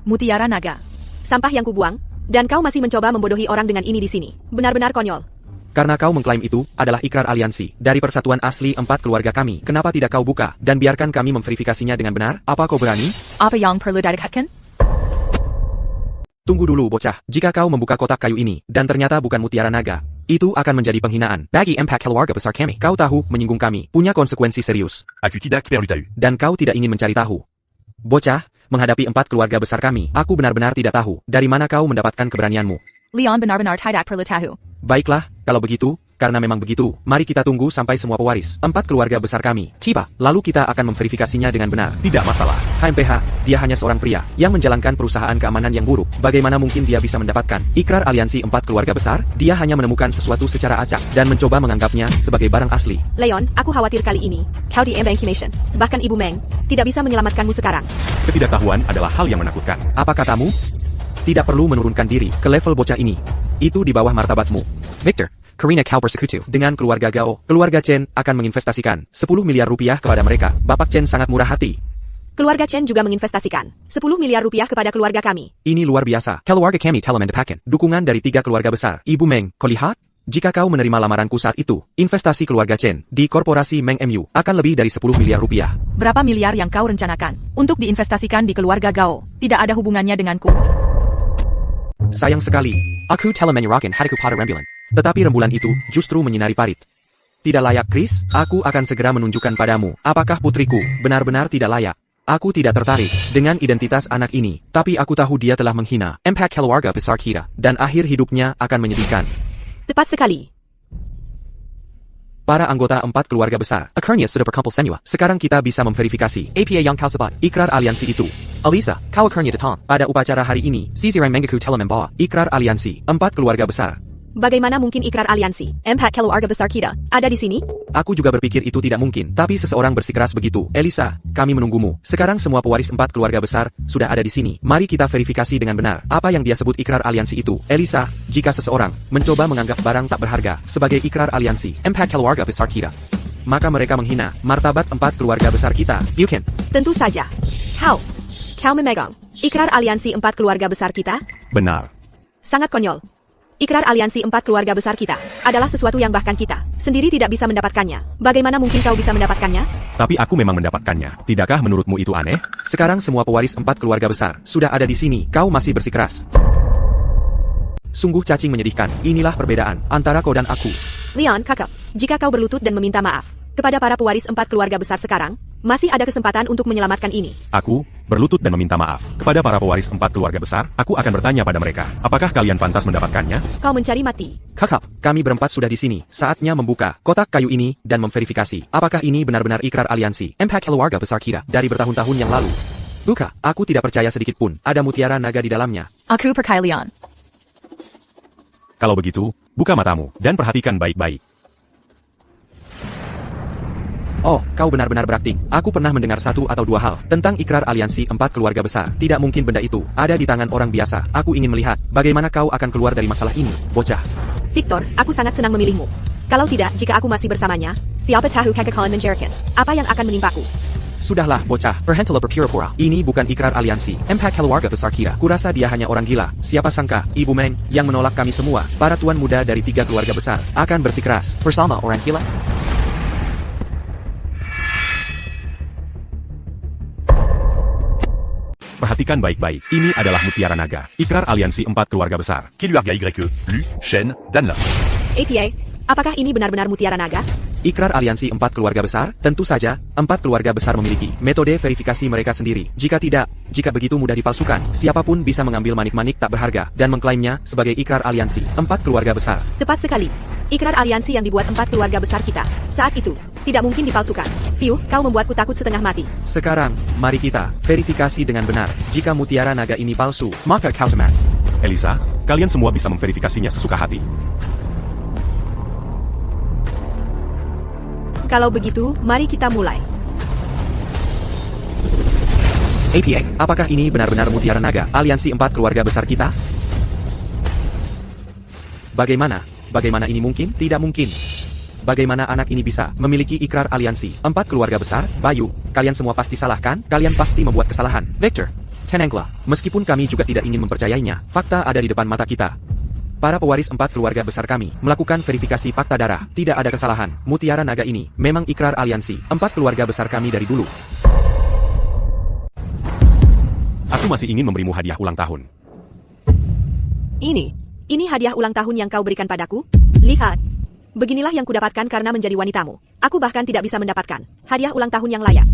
Mutiara Naga. Sampah yang kubuang, dan kau masih mencoba membodohi orang dengan ini di sini. Benar-benar konyol. Karena kau mengklaim itu adalah ikrar aliansi dari persatuan asli 4 keluarga kami. Kenapa tidak kau buka dan biarkan kami memverifikasinya dengan benar? Apa kau berani? Apa yang perlu didekatkan? Tunggu dulu bocah, jika kau membuka kotak kayu ini, dan ternyata bukan mutiara naga, itu akan menjadi penghinaan bagi impact keluarga besar kami. Kau tahu, menyinggung kami, punya konsekuensi serius. Aku tidak perlu tahu. Dan kau tidak ingin mencari tahu. Bocah, menghadapi 4 keluarga besar kami, aku benar-benar tidak tahu, dari mana kau mendapatkan keberanianmu. Leon benar-benar tidak perlu tahu. Baiklah, kalau begitu, karena memang begitu, mari kita tunggu sampai semua pewaris 4 keluarga besar kami tiba, lalu kita akan memverifikasinya dengan benar. Tidak masalah. HMPH, dia hanya seorang pria yang menjalankan perusahaan keamanan yang buruk. Bagaimana mungkin dia bisa mendapatkan ikrar aliansi 4 keluarga besar? Dia hanya menemukan sesuatu secara acak dan mencoba menganggapnya sebagai barang asli. Leon, aku khawatir kali ini kau di-embankimation. Bahkan Ibu Meng tidak bisa menyelamatkanmu sekarang. Ketidaktahuan adalah hal yang menakutkan. Apa katamu? Tidak perlu menurunkan diri ke level bocah ini. Itu di bawah martabatmu. Victor, Karina kau bersekutu dengan keluarga Gao. Keluarga Chen akan menginvestasikan 10 miliar rupiah kepada mereka. Bapak Chen sangat murah hati. Keluarga Chen juga menginvestasikan 10 miliar rupiah kepada keluarga kami. Ini luar biasa. Keluarga kami telah mendapatkan dukungan dari 3 keluarga besar. Ibu Meng, kau lihat? Jika kau menerima lamaranku saat itu, investasi keluarga Chen di korporasi Meng MU akan lebih dari 10 miliar rupiah. Berapa miliar yang kau rencanakan untuk diinvestasikan di keluarga Gao? Tidak ada hubungannya denganku. Sayang sekali, aku telah menyerahkan hatiku pada rembulan. Tetapi rembulan itu justru menyinari parit. Tidak layak, Chris. Aku akan segera menunjukkan padamu apakah putriku benar-benar tidak layak. Aku tidak tertarik dengan identitas anak ini, tapi aku tahu dia telah menghina impact keluarga besar kita, dan akhir hidupnya akan menyedihkan. Tepat sekali. Para anggota 4 keluarga besar, akhirnya sudah berkumpul semua. Sekarang kita bisa memverifikasi APA yang kau sebut, ikrar aliansi itu. Alisa, kau akhirnya datang. Pada upacara hari ini, Sisi Mengaku telah membawa ikrar aliansi 4 keluarga besar. Bagaimana mungkin ikrar aliansi impact keluarga besar kita ada di sini? Aku juga berpikir itu tidak mungkin, tapi seseorang bersikeras begitu. Elisa, kami menunggumu. Sekarang semua pewaris 4 keluarga besar sudah ada di sini. Mari kita verifikasi dengan benar apa yang dia sebut ikrar aliansi itu. Elisa, jika seseorang mencoba menganggap barang tak berharga sebagai ikrar aliansi impact keluarga besar kita, maka mereka menghina martabat 4 keluarga besar kita. Bukan? Tentu saja. Kau memegang ikrar aliansi 4 keluarga besar kita? Benar. Sangat konyol. Ikrar aliansi 4 keluarga besar kita adalah sesuatu yang bahkan kita sendiri tidak bisa mendapatkannya. Bagaimana mungkin kau bisa mendapatkannya? Tapi aku memang mendapatkannya. Tidakkah menurutmu itu aneh? Sekarang semua pewaris 4 keluarga besar sudah ada di sini. Kau masih bersikeras. Sungguh cacing menyedihkan. Inilah perbedaan antara kau dan aku. Leon, kakak, jika kau berlutut dan meminta maaf kepada para pewaris 4 keluarga besar sekarang, masih ada kesempatan untuk menyelamatkan ini. Aku berlutut dan meminta maaf kepada para pewaris 4 keluarga besar. Aku akan bertanya pada mereka, apakah kalian pantas mendapatkannya? Kau mencari mati. Kakak, kami berempat sudah di sini. Saatnya membuka kotak kayu ini dan memverifikasi apakah ini benar-benar ikrar aliansi impact keluarga besar kita dari bertahun-tahun yang lalu. Buka, aku tidak percaya sedikit pun ada mutiara naga di dalamnya. Aku percaya Leon. Kalau begitu, buka matamu dan perhatikan baik-baik. Oh, kau benar-benar berakting. Aku pernah mendengar 1 atau 2 hal tentang ikrar aliansi 4 keluarga besar. Tidak mungkin benda itu ada di tangan orang biasa. Aku ingin melihat bagaimana kau akan keluar dari masalah ini, bocah. Victor, aku sangat senang memilihmu. Kalau tidak, jika aku masih bersamanya, siapa tahu kegagalan menjerikan. Apa yang akan menimpaku? Sudahlah, bocah. Berhentilah berpura-pura. Ini bukan ikrar aliansi impact keluarga besar kita. Kurasa dia hanya orang gila. Siapa sangka, Ibu Meng, yang menolak kami semua, para tuan muda dari 3 keluarga besar, akan bersikeras bersama orang gila. Perhatikan baik-baik, ini adalah Mutiara Naga, ikrar aliansi 4 keluarga besar. Keluarga YE, Lu, Shen, dan La. ATA, apakah ini benar-benar Mutiara Naga? Ikrar aliansi 4 keluarga besar, tentu saja, 4 keluarga besar memiliki metode verifikasi mereka sendiri. Jika begitu mudah dipalsukan, siapapun bisa mengambil manik-manik tak berharga dan mengklaimnya sebagai ikrar aliansi 4 keluarga besar. Tepat sekali. Ikrar aliansi yang dibuat 4 keluarga besar kita, saat itu, tidak mungkin dipalsukan. Fiu, kau membuatku takut setengah mati. Sekarang, mari kita verifikasi dengan benar. Jika Mutiara Naga ini palsu, maka kau teman. Elisa, kalian semua bisa memverifikasinya sesuka hati. Kalau begitu, mari kita mulai. APA, apakah ini benar-benar Mutiara Naga, aliansi 4 keluarga besar kita? Bagaimana ini mungkin? Tidak mungkin. Bagaimana anak ini bisa memiliki ikrar aliansi 4 keluarga besar? Bayu, kalian semua pasti salah kan? Kalian pasti membuat kesalahan. Victor, Tenengla, meskipun kami juga tidak ingin mempercayainya, fakta ada di depan mata kita. Para pewaris 4 keluarga besar kami melakukan verifikasi fakta darah. Tidak ada kesalahan. Mutiara Naga ini memang ikrar aliansi 4 keluarga besar kami dari dulu. Aku masih ingin memberimu hadiah ulang tahun. Ini hadiah ulang tahun yang kau berikan padaku? Lihat. Beginilah yang kudapatkan karena menjadi wanitamu. Aku bahkan tidak bisa mendapatkan hadiah ulang tahun yang layak.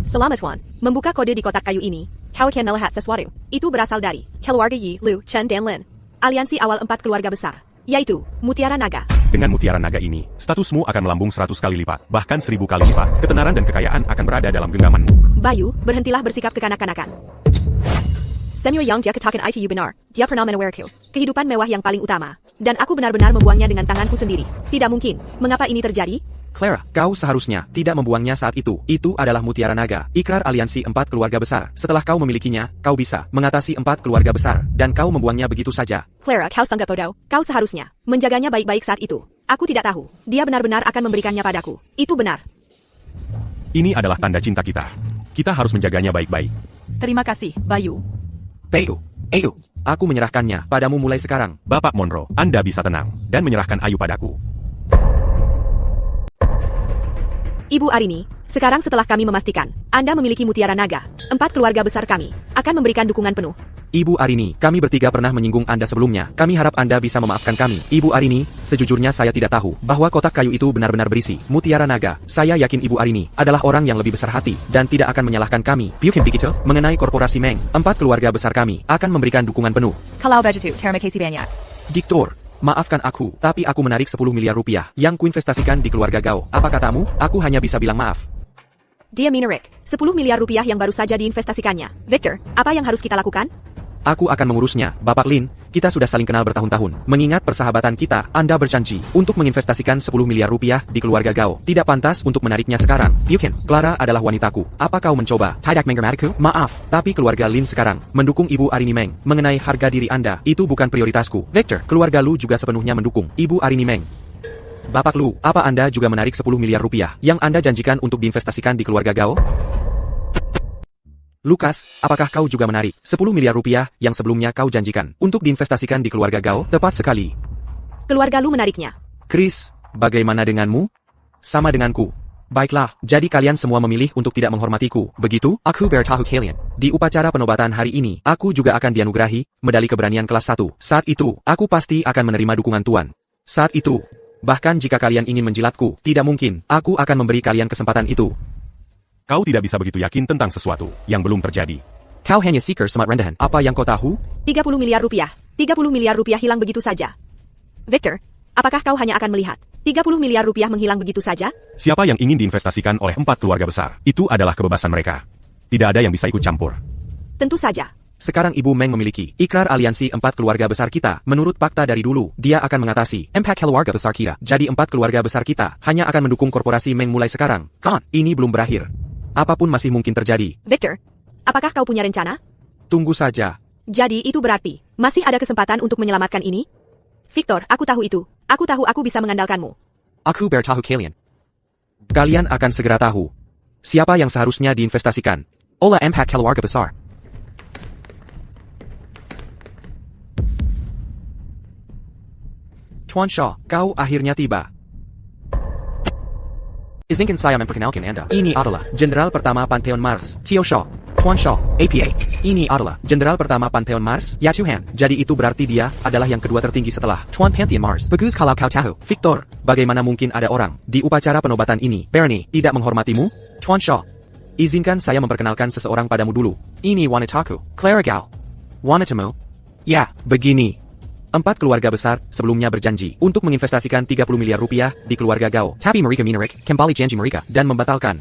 Selamat Wan, membuka kode di kotak kayu ini. Kau akan melihat sesuatu. Itu berasal dari keluarga Yi, Lu, Chen dan Lin. Aliansi awal 4 keluarga besar, yaitu Mutiara Naga. Dengan Mutiara Naga ini, statusmu akan melambung 100 kali lipat, bahkan 1000 kali lipat. Ketenaran dan kekayaan akan berada dalam genggamanmu. Bayu, berhentilah bersikap kekanak-kanakan. Samuel Yang dia katakan itu benar. Dia pernah menawarku kehidupan mewah yang paling utama. Dan aku benar-benar membuangnya dengan tanganku sendiri. Tidak mungkin. Mengapa ini terjadi? Clara, kau seharusnya tidak membuangnya saat itu. Itu adalah Mutiara Naga, ikrar aliansi 4 keluarga besar. Setelah kau memilikinya, kau bisa mengatasi 4 keluarga besar, dan kau membuangnya begitu saja. Clara, kau sangat bodoh. Kau seharusnya menjaganya baik-baik saat itu. Aku tidak tahu. Dia benar-benar akan memberikannya padaku. Itu benar. Ini adalah tanda cinta kita. Kita harus menjaganya baik-baik. Terima kasih, Bayu. Ayo, aku menyerahkannya padamu mulai sekarang. Bapak Monroe, Anda bisa tenang, dan menyerahkan Ayu padaku. Ibu Arini, sekarang setelah kami memastikan Anda memiliki Mutiara Naga, 4 keluarga besar kami akan memberikan dukungan penuh. Ibu Arini, kami bertiga pernah menyinggung Anda sebelumnya. Kami harap Anda bisa memaafkan kami. Ibu Arini, sejujurnya saya tidak tahu bahwa kotak kayu itu benar-benar berisi Mutiara Naga. Saya yakin Ibu Arini adalah orang yang lebih besar hati dan tidak akan menyalahkan kami. Bukan begitu? Mengenai korporasi Meng, 4 keluarga besar kami akan memberikan dukungan penuh. Kalau begitu, terima kasih banyak. Diktor, maafkan aku, tapi aku menarik 10 miliar rupiah yang kuinvestasikan di keluarga Gao. Apa katamu? Aku hanya bisa bilang maaf. Dia menarik 10 miliar rupiah yang baru saja diinvestasikannya. Victor, apa yang harus kita lakukan? Aku akan mengurusnya, Bapak Lin. Kita sudah saling kenal bertahun-tahun. Mengingat persahabatan kita, Anda berjanji untuk menginvestasikan 10 miliar rupiah di keluarga Gao. Tidak pantas untuk menariknya sekarang. Bukan, Clara adalah wanitaku. Apa kau mencoba? Tidak mengermatiku? Maaf, tapi keluarga Lin sekarang mendukung Ibu Arini Meng. Mengenai harga diri Anda, itu bukan prioritasku. Victor, keluarga Lu juga sepenuhnya mendukung Ibu Arini Meng. Bapak Lu, apa Anda juga menarik 10 miliar rupiah yang Anda janjikan untuk diinvestasikan di keluarga Gao? Lukas, apakah kau juga menarik 10 miliar rupiah yang sebelumnya kau janjikan untuk diinvestasikan di keluarga Gao? Tepat sekali. Keluarga Lu menariknya. Chris, bagaimana denganmu? Sama denganku. Baiklah, jadi kalian semua memilih untuk tidak menghormatiku, begitu? Aku bertahu kalian. Di upacara penobatan hari ini, aku juga akan dianugerahi medali keberanian kelas 1. Saat itu, aku pasti akan menerima dukungan Tuan. Saat itu, bahkan jika kalian ingin menjilatku, tidak mungkin, aku akan memberi kalian kesempatan itu. Kau tidak bisa begitu yakin tentang sesuatu yang belum terjadi. Kau hanya seeker smart rendahan. Apa yang kau tahu? 30 miliar rupiah. 30 miliar rupiah hilang begitu saja. Victor, apakah kau hanya akan melihat 30 miliar rupiah menghilang begitu saja? Siapa yang ingin diinvestasikan oleh 4 keluarga besar, itu adalah kebebasan mereka. Tidak ada yang bisa ikut campur. Tentu saja. Sekarang Ibu Meng memiliki ikrar aliansi 4 keluarga besar kita. Menurut fakta dari dulu, dia akan mengatasi 4 keluarga besar kita. Jadi 4 keluarga besar kita hanya akan mendukung korporasi Meng mulai sekarang. Kan, ini belum berakhir. Apapun masih mungkin terjadi. Victor, apakah kau punya rencana? Tunggu saja. Jadi itu berarti, masih ada kesempatan untuk menyelamatkan ini? Victor, aku tahu itu. Aku tahu aku bisa mengandalkanmu. Aku bertahu kalian. Kalian akan segera tahu siapa yang seharusnya diinvestasikan oleh 4 keluarga besar. Tuan Shaw, kau akhirnya tiba. Izinkan saya memperkenalkan Anda. Ini adalah Jenderal Pertama Pantheon Mars, Tio Shaw. Tuan Shaw, APA. Ini adalah Jenderal pertama Pantheon Mars, ya Tuhan. Jadi itu berarti dia adalah yang kedua tertinggi setelah Tuan Pantheon Mars. Bagus kalau kau tahu. Victor, bagaimana mungkin ada orang di upacara penobatan ini, Bernie, tidak menghormatimu? Tuan Shaw, izinkan saya memperkenalkan seseorang padamu dulu. Ini wanitaku, Clara Gao. Wanitamu? Ya, begini. 4 keluarga besar sebelumnya berjanji untuk menginvestasikan 30 miliar rupiah di keluarga Gao. Tapi mereka menarik kembali janji mereka dan membatalkan.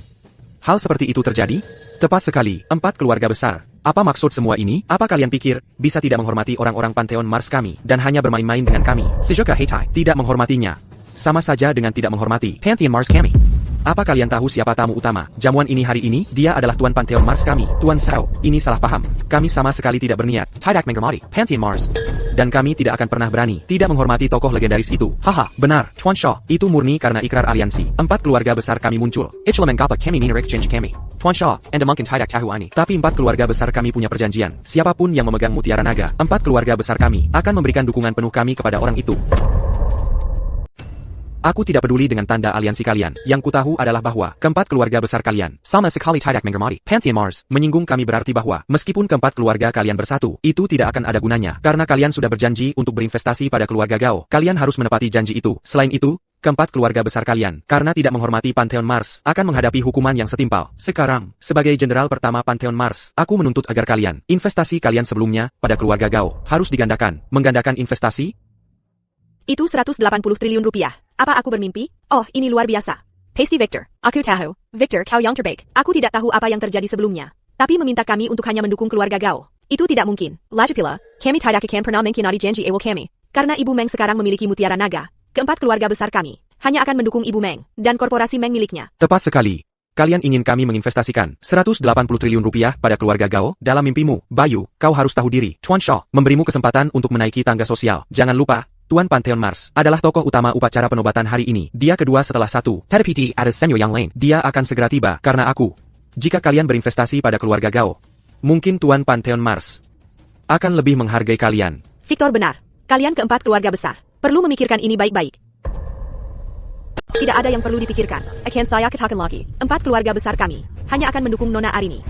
Hal seperti itu terjadi? Tepat sekali, 4 keluarga besar. Apa maksud semua ini? Apa kalian pikir bisa tidak menghormati orang-orang Pantheon Mars kami dan hanya bermain-main dengan kami? Sejoka Heitai tidak menghormatinya. Sama saja dengan tidak menghormati Pantheon Mars kami. Apa kalian tahu siapa tamu utama jamuan ini hari ini? Dia adalah Tuan Pantheon Mars kami. Tuan Sao, ini salah paham. Kami sama sekali tidak berniat. Tidak menghormati Pantheon Mars. Dan kami tidak akan pernah berani tidak menghormati tokoh legendaris itu. Haha, benar, Tuan Shaw. Itu murni karena ikrar aliansi. 4 keluarga besar kami muncul. Itulah mengapa kami menarik janji kami. Tuan Shaw, Anda mungkin tidak tahu ini. Tapi 4 keluarga besar kami punya perjanjian. Siapapun yang memegang mutiara naga, 4 keluarga besar kami akan memberikan dukungan penuh kami kepada orang itu. Aku tidak peduli dengan tanda aliansi kalian. Yang kutahu adalah bahwa keempat keluarga besar kalian sama sekali tidak menghormati Pantheon Mars. Menyinggung kami berarti bahwa meskipun keempat keluarga kalian bersatu, itu tidak akan ada gunanya. Karena kalian sudah berjanji untuk berinvestasi pada keluarga Gao. Kalian harus menepati janji itu. Selain itu, keempat keluarga besar kalian, karena tidak menghormati Pantheon Mars, akan menghadapi hukuman yang setimpal. Sekarang, sebagai jenderal pertama Pantheon Mars, aku menuntut agar kalian, investasi kalian sebelumnya pada keluarga Gao, harus digandakan. Menggandakan investasi? Itu 180 triliun rupiah. Apa aku bermimpi? Oh, ini luar biasa. Pasty Victor. Aku tahu. Victor, kau yang terbaik. Aku tidak tahu apa yang terjadi sebelumnya. Tapi meminta kami untuk hanya mendukung keluarga Gao. Itu tidak mungkin. Lagi pula, kami tidak akan pernah mengkhianati janji awal kami. Karena Ibu Meng sekarang memiliki mutiara naga. Keempat keluarga besar kami hanya akan mendukung Ibu Meng dan korporasi Meng miliknya. Tepat sekali. Kalian ingin kami menginvestasikan 180 triliun rupiah pada keluarga Gao dalam mimpimu. Bayu, kau harus tahu diri. Tuan Shaw memberimu kesempatan untuk menaiki tangga sosial. Jangan lupa, Tuan Pantheon Mars adalah tokoh utama upacara penobatan hari ini. Dia kedua setelah satu. Tadapiti ada Samuel yang lain. Dia akan segera tiba karena aku. Jika kalian berinvestasi pada keluarga Gao, mungkin Tuan Pantheon Mars akan lebih menghargai kalian. Victor benar. Kalian keempat keluarga besar perlu memikirkan ini baik-baik. Tidak ada yang perlu dipikirkan. Akan saya katakan lagi. 4 keluarga besar kami hanya akan mendukung Nona Arini.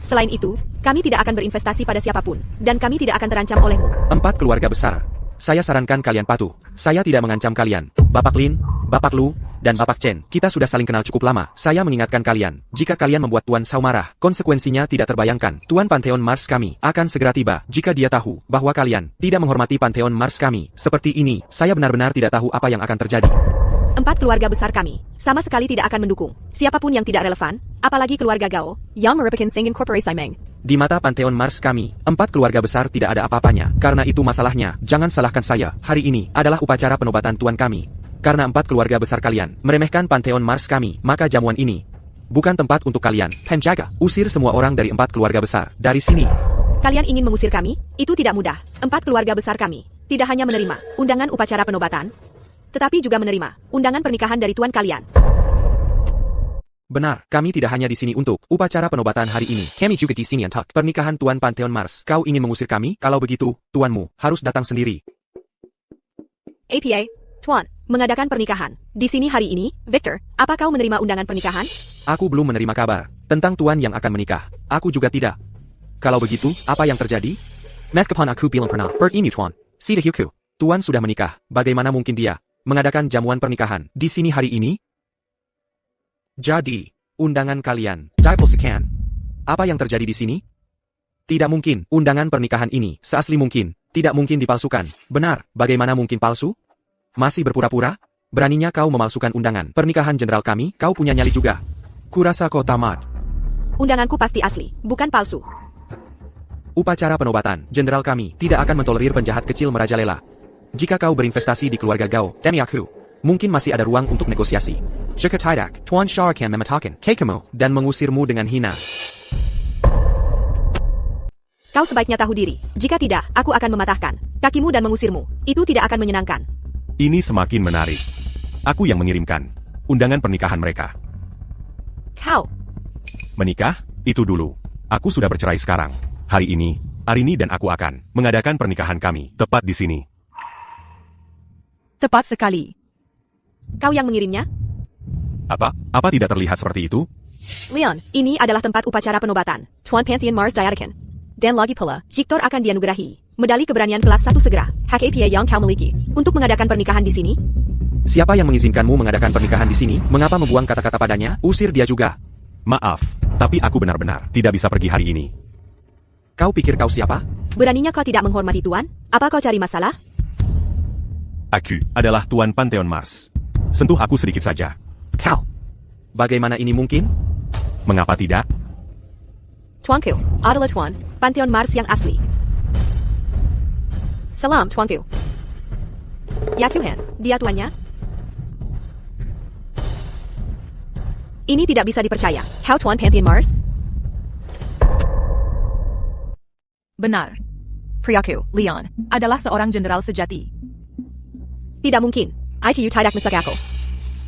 Selain itu, kami tidak akan berinvestasi pada siapapun, dan kami tidak akan terancam olehmu. 4 keluarga besar. Saya sarankan kalian patuh. Saya tidak mengancam kalian. Bapak Lin, Bapak Lu, dan Bapak Chen. Kita sudah saling kenal cukup lama. Saya mengingatkan kalian. Jika kalian membuat Tuan Sao marah, konsekuensinya tidak terbayangkan. Tuan Pantheon Mars kami akan segera tiba. Jika dia tahu bahwa kalian tidak menghormati Pantheon Mars kami. Seperti ini, saya benar-benar tidak tahu apa yang akan terjadi. 4 keluarga besar kami sama sekali tidak akan mendukung siapapun yang tidak relevan, apalagi keluarga Gao, yang merupakan sengin korporasi Meng. Di mata Pantheon Mars kami, 4 keluarga besar tidak ada apa-apanya. Karena itu masalahnya, jangan salahkan saya. Hari ini adalah upacara penobatan Tuan kami. Karena 4 keluarga besar kalian meremehkan Pantheon Mars kami, maka jamuan ini bukan tempat untuk kalian. Penjaga, usir semua orang dari 4 keluarga besar dari sini. Kalian ingin mengusir kami? Itu tidak mudah. 4 keluarga besar kami tidak hanya menerima undangan upacara penobatan, tetapi juga menerima undangan pernikahan dari tuan kalian. Benar, kami tidak hanya di sini untuk upacara penobatan hari ini. Kami juga di sini untuk pernikahan Tuan Pantheon Mars. Kau ingin mengusir kami? Kalau begitu, tuanmu harus datang sendiri. APA, Tuan, mengadakan pernikahan di sini hari ini. Victor, apa kau menerima undangan pernikahan? Aku belum menerima kabar tentang tuan yang akan menikah. Aku juga tidak. Kalau begitu, apa yang terjadi? Meskipun aku bilang pernah bertemu Tuan, si Hyuku, Tuan sudah menikah. Bagaimana mungkin dia mengadakan jamuan pernikahan di sini hari ini? Jadi, undangan kalian dipalsukan. Apa yang terjadi di sini? Tidak mungkin, undangan pernikahan ini seasli mungkin, tidak mungkin dipalsukan. Benar, bagaimana mungkin palsu? Masih berpura-pura? Beraninya kau memalsukan undangan pernikahan jenderal kami, kau punya nyali juga. Kurasa kau tamat. Undanganku pasti asli, bukan palsu. Upacara penobatan, jenderal kami tidak akan mentolerir penjahat kecil merajalela. Jika kau berinvestasi di keluarga Gao, demi aku, mungkin masih ada ruang untuk negosiasi. Jika tidak, Tuan Shaw akan mematakan kamu dan mengusirmu dengan hina. Kau sebaiknya tahu diri. Jika tidak, aku akan mematahkan kakimu dan mengusirmu. Itu tidak akan menyenangkan. Ini semakin menarik. Aku yang mengirimkan undangan pernikahan mereka. Kau. Menikah? Itu dulu. Aku sudah bercerai sekarang. Hari ini, Arini dan aku akan mengadakan pernikahan kami tepat di sini. Tepat sekali. Kau yang mengirimnya? Apa? Apa tidak terlihat seperti itu? Leon, ini adalah tempat upacara penobatan. Tuan Pantheon Mars diadakan. Dan lagi pula, Victor akan dianugerahi medali keberanian kelas 1 segera. Hak apa yang kau miliki untuk mengadakan pernikahan di sini? Siapa yang mengizinkanmu mengadakan pernikahan di sini? Mengapa membuang kata-kata padanya? Usir dia juga. Maaf, tapi aku benar-benar tidak bisa pergi hari ini. Kau pikir kau siapa? Beraninya kau tidak menghormati Tuan? Apa kau cari masalah? Aku adalah Tuan Pantheon Mars. Sentuh aku sedikit saja. Kau. Bagaimana ini mungkin? Mengapa tidak? Tuanku, adalah Tuan Pantheon Mars yang asli. Salam, Tuanku. Ya Tuhan, dia tuannya? Ini tidak bisa dipercaya. Kau Tuan Pantheon Mars? Benar. Priaku, Leon, adalah seorang jenderal sejati. Tidak mungkin. ITU tidak mesak aku.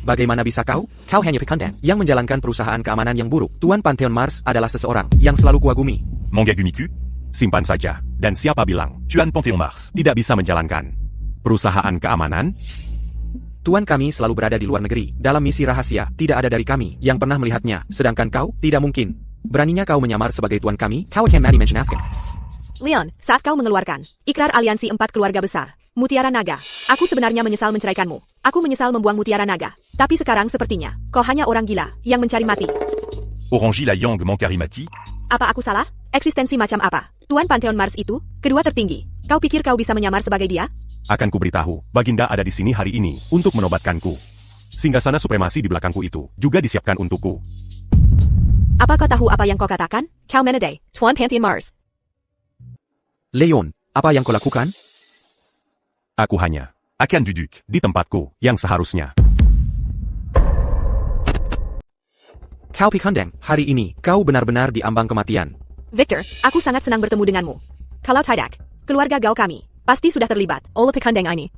Bagaimana bisa kau? Kau hanya pekandang yang menjalankan perusahaan keamanan yang buruk. Tuan Pantheon Mars adalah seseorang yang selalu kuagumi. Mengagumi-ku? Simpan saja. Dan siapa bilang Tuan Pantheon Mars tidak bisa menjalankan perusahaan keamanan? Tuan kami selalu berada di luar negeri. Dalam misi rahasia, tidak ada dari kami yang pernah melihatnya. Sedangkan kau, tidak mungkin. Beraninya kau menyamar sebagai tuan kami? Kau akan mati menjenaskan. Leon, saat kau mengeluarkan ikrar aliansi 4 keluarga besar, Mutiara Naga, aku sebenarnya menyesal menceraikanmu. Aku menyesal membuang Mutiara Naga. Tapi sekarang sepertinya, kau hanya orang gila yang mencari mati. Orangi la Yang Mankarimati? Apa aku salah? Eksistensi macam apa? Tuan Pantheon Mars itu, kedua tertinggi. Kau pikir kau bisa menyamar sebagai dia? Akan kuberitahu, Baginda ada di sini hari ini untuk menobatkanku. Singgasana supremasi di belakangku itu juga disiapkan untukku. Apa kau tahu apa yang kau katakan? Kau menedai, Tuan Pantheon Mars. Leon, apa yang kau lakukan? Aku hanya akan duduk di tempatku yang seharusnya. Kau pekandang, hari ini, kau benar-benar di ambang kematian. Victor, aku sangat senang bertemu denganmu. Kalau tidak, keluarga kau kami pasti sudah terlibat oleh pekandang ini.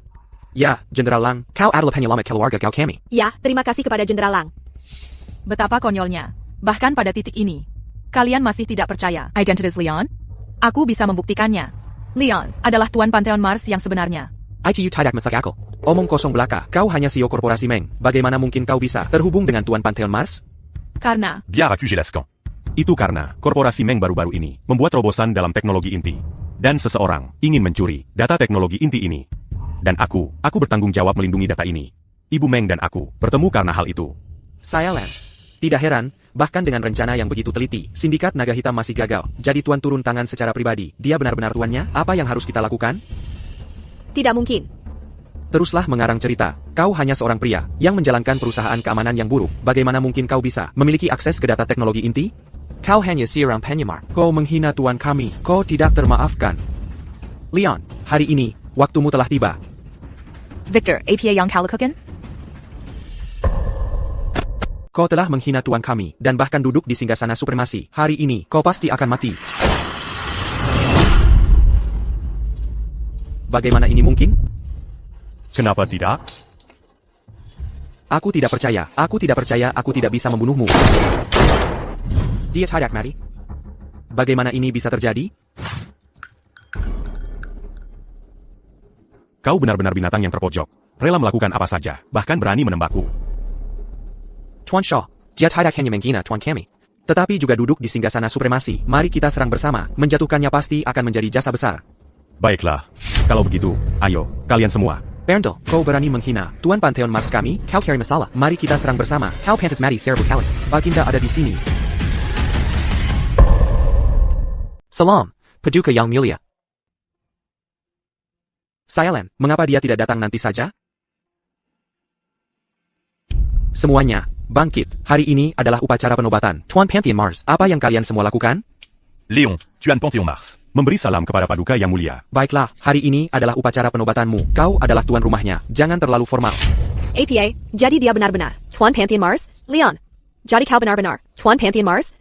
Ya, Jenderal Lang, kau adalah penyelamat keluarga kau kami. Ya, terima kasih kepada Jenderal Lang. Betapa konyolnya. Bahkan pada titik ini, kalian masih tidak percaya identitas Leon? Aku bisa membuktikannya. Leon adalah Tuan Pantheon Mars yang sebenarnya. ITU tidak mesak aku. Omong kosong belaka, kau hanya CEO korporasi Meng. Bagaimana mungkin kau bisa terhubung dengan Tuan Pantheon Mars? Karena, Bien Raku Gelascan. Itu karena korporasi Meng baru-baru ini membuat terobosan dalam teknologi inti. Dan seseorang ingin mencuri data teknologi inti ini. Dan aku bertanggung jawab melindungi data ini. Ibu Meng dan aku bertemu karena hal itu. Saya Lan. Tidak heran, bahkan dengan rencana yang begitu teliti, sindikat naga hitam masih gagal. Jadi Tuan turun tangan secara pribadi. Dia benar-benar tuannya? Apa yang harus kita lakukan? Tidak mungkin. Teruslah mengarang cerita. Kau hanya seorang pria yang menjalankan perusahaan keamanan yang buruk. Bagaimana mungkin kau bisa memiliki akses ke data teknologi inti? Kau hanya seorang penyamar. Kau menghina tuan kami. Kau tidak termaafkan. Leon, hari ini, waktumu telah tiba. Victor, apa yang kau lakukan? Kau telah menghina tuan kami, dan bahkan duduk di singgasana supremasi. Hari ini, kau pasti akan mati. Bagaimana ini mungkin? Kenapa tidak? Aku tidak percaya, aku tidak bisa membunuhmu. Dia tidak mati. Bagaimana ini bisa terjadi? Kau benar-benar binatang yang terpojok. Rela melakukan apa saja, bahkan berani menembakku. Tuan Shaw, dia tidak hanya menghina tuan kami, tetapi juga duduk di singgasana supremasi. Mari kita serang bersama, menjatuhkannya pasti akan menjadi jasa besar. Baiklah, kalau begitu, ayo, kalian semua. Berndel, kau berani menghina Tuan Pantheon Mars kami, kau cari masalah. Mari kita serang bersama, kau pantas mati secara berkali. Baginda ada di sini. Salam, Paduka yang mulia. Saya Lan, mengapa dia tidak datang nanti saja? Semuanya, bangkit. Hari ini adalah upacara penobatan Tuan Pantheon Mars. Apa yang kalian semua lakukan? Léon, Tuan Pantheon Mars. Memberi salam kepada Paduka yang mulia. Baiklah, hari ini adalah upacara penobatanmu. Kau adalah tuan rumahnya. Jangan terlalu formal. APA, jadi dia benar-benar Tuan Pantheon Mars, Leon. Jadi kau benar-benar Tuan Pantheon Mars?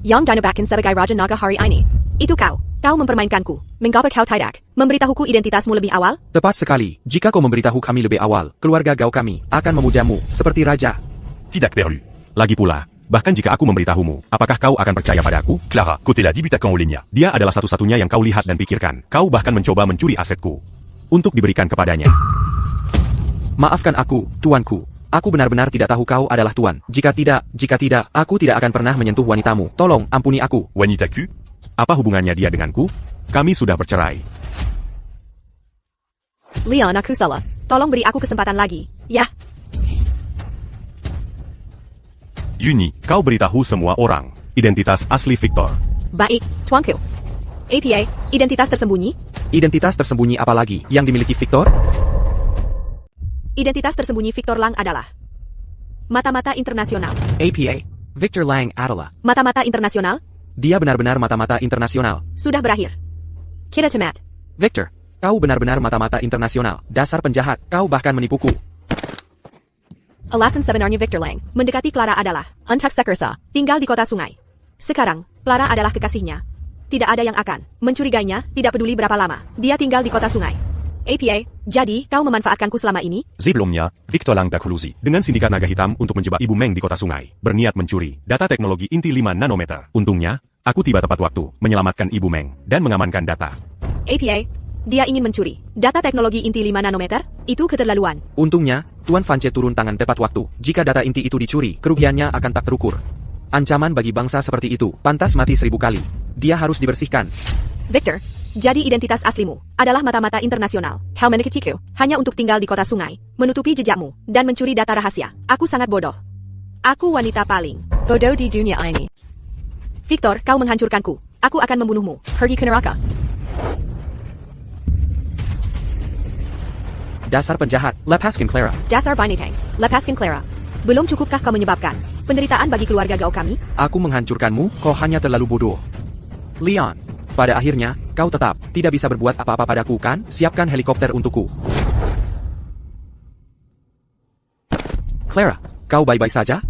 Yang dinobatkan sebagai Raja Naga hari ini. Itu kau. Kau mempermainkanku. Mengapa kau tidak memberitahuku identitasmu lebih awal? Tepat sekali. Jika kau memberitahu kami lebih awal, keluarga kau kami akan memujamu seperti raja. Tidak perlu. Lagi pula, bahkan jika aku memberitahumu, apakah kau akan percaya padaku? Clara, côté la dibutakan olehnya. Dia adalah satu-satunya yang kau lihat dan pikirkan. Kau bahkan mencoba mencuri asetku untuk diberikan kepadanya. Maafkan aku, tuanku. Aku benar-benar tidak tahu kau adalah tuan. Jika tidak, aku tidak akan pernah menyentuh wanitamu. Tolong, ampuni aku. Wanita Q? Apa hubungannya dia denganku? Kami sudah bercerai. Leon, aku salah. Tolong beri aku kesempatan lagi. Ya, Yuni, kau beritahu semua orang. Identitas asli Victor. baik, tuanku. APA, identitas tersembunyi? Identitas tersembunyi apa lagi yang dimiliki Victor? Identitas tersembunyi Victor Lang adalah mata-mata internasional. APA. Victor Lang adalah. Mata-mata internasional Dia benar-benar mata-mata internasional. sudah berakhir. Kita cemat. Victor, kau benar-benar mata-mata internasional. Dasar penjahat, kau bahkan menipuku. Alasan sebenarnya Victor Lang mendekati Clara adalah Untak Sekersa, tinggal di kota sungai. Sekarang, Clara adalah kekasihnya. Tidak ada yang akan mencurigainya, tidak peduli berapa lama. Dia tinggal di kota sungai. APA, jadi kau memanfaatkanku selama ini? Sebelumnya, Victor Lang berkolusi dengan sindikat naga hitam untuk menjebak Ibu Meng di kota sungai. Berniat mencuri data teknologi inti 5 nanometer. Untungnya, aku tiba tepat waktu, menyelamatkan Ibu Meng, dan mengamankan data. APA, dia ingin mencuri data teknologi inti 5 nanometer? Itu keterlaluan. Untungnya, Tuan Vance turun tangan tepat waktu. Jika data inti itu dicuri, kerugiannya akan tak terukur. Ancaman bagi bangsa seperti itu, pantas mati 1000 kali. Dia harus dibersihkan. Victor, jadi identitas aslimu adalah mata-mata internasional. Kau mendekatiku hanya untuk tinggal di kota sungai, menutupi jejakmu, dan mencuri data rahasia. Aku sangat bodoh. Aku wanita paling bodoh di dunia ini. Victor, kau menghancurkanku. Aku akan membunuhmu. Pergi ke neraka. Dasar penjahat, lepaskan Clara. Dasar binatang. Lepaskan Clara. Belum cukupkah kau menyebabkan penderitaan bagi keluarga kau kami? Aku menghancurkanmu, kau hanya terlalu bodoh. Leon, pada akhirnya, kau tetap tidak bisa berbuat apa-apa padaku kan? Siapkan helikopter untukku. Clara, kau baik-baik saja?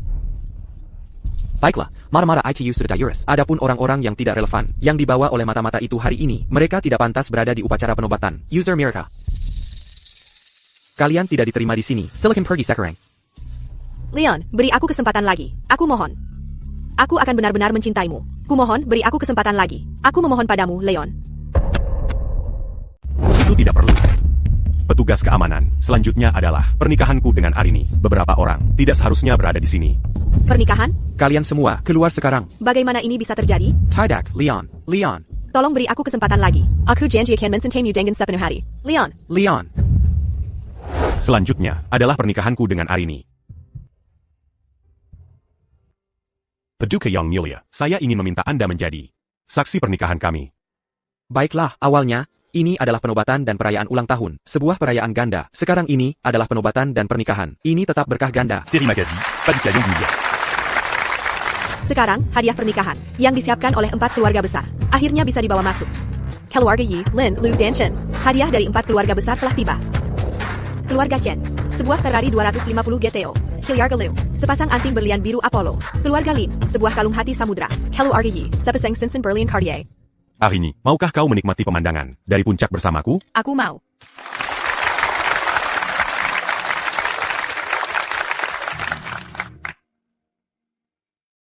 Baiklah, mara-mara ITU sudah diurus. Adapun orang-orang yang tidak relevan, yang dibawa oleh mata-mata itu hari ini, mereka tidak pantas berada di upacara penobatan. User Mirka. Kalian tidak diterima di sini. Silakan pergi sekarang. Leon, beri aku kesempatan lagi. Aku mohon. Aku akan benar-benar mencintaimu. Kumohon, beri aku kesempatan lagi. Aku memohon padamu, Leon. Itu tidak perlu. Petugas keamanan, selanjutnya adalah pernikahanku dengan Arini. Beberapa orang tidak seharusnya berada di sini. Pernikahan? Kalian semua, keluar sekarang. Bagaimana ini bisa terjadi? Tidak, Leon. Leon. Tolong beri aku kesempatan lagi. Aku janji akan mencintaimu dengan sepenuh hati. Leon. Leon. Selanjutnya adalah pernikahanku dengan Arini. Paduka Yang Mulia, saya ingin meminta Anda menjadi saksi pernikahan kami. Baiklah, awalnya, ini adalah penobatan dan perayaan ulang tahun. Sebuah perayaan ganda. Sekarang ini adalah penobatan dan pernikahan. Ini tetap berkah ganda. Terima kasih, Paduka Yang Mulia. Sekarang, hadiah pernikahan yang disiapkan oleh 4 keluarga besar. Akhirnya bisa dibawa masuk. Keluarga Yi, Lin, Lu, dan Chen. Hadiah dari 4 keluarga besar telah tiba. Keluarga Chen, sebuah Ferrari 250 GTO. Keluarga Liu, sepasang anting berlian biru Apollo. Keluarga Lin, sebuah kalung hati samudra. Keluarga Yi, sepasang cincin berlian Cartier. Arini, maukah kau menikmati pemandangan dari puncak bersamaku? Aku mau.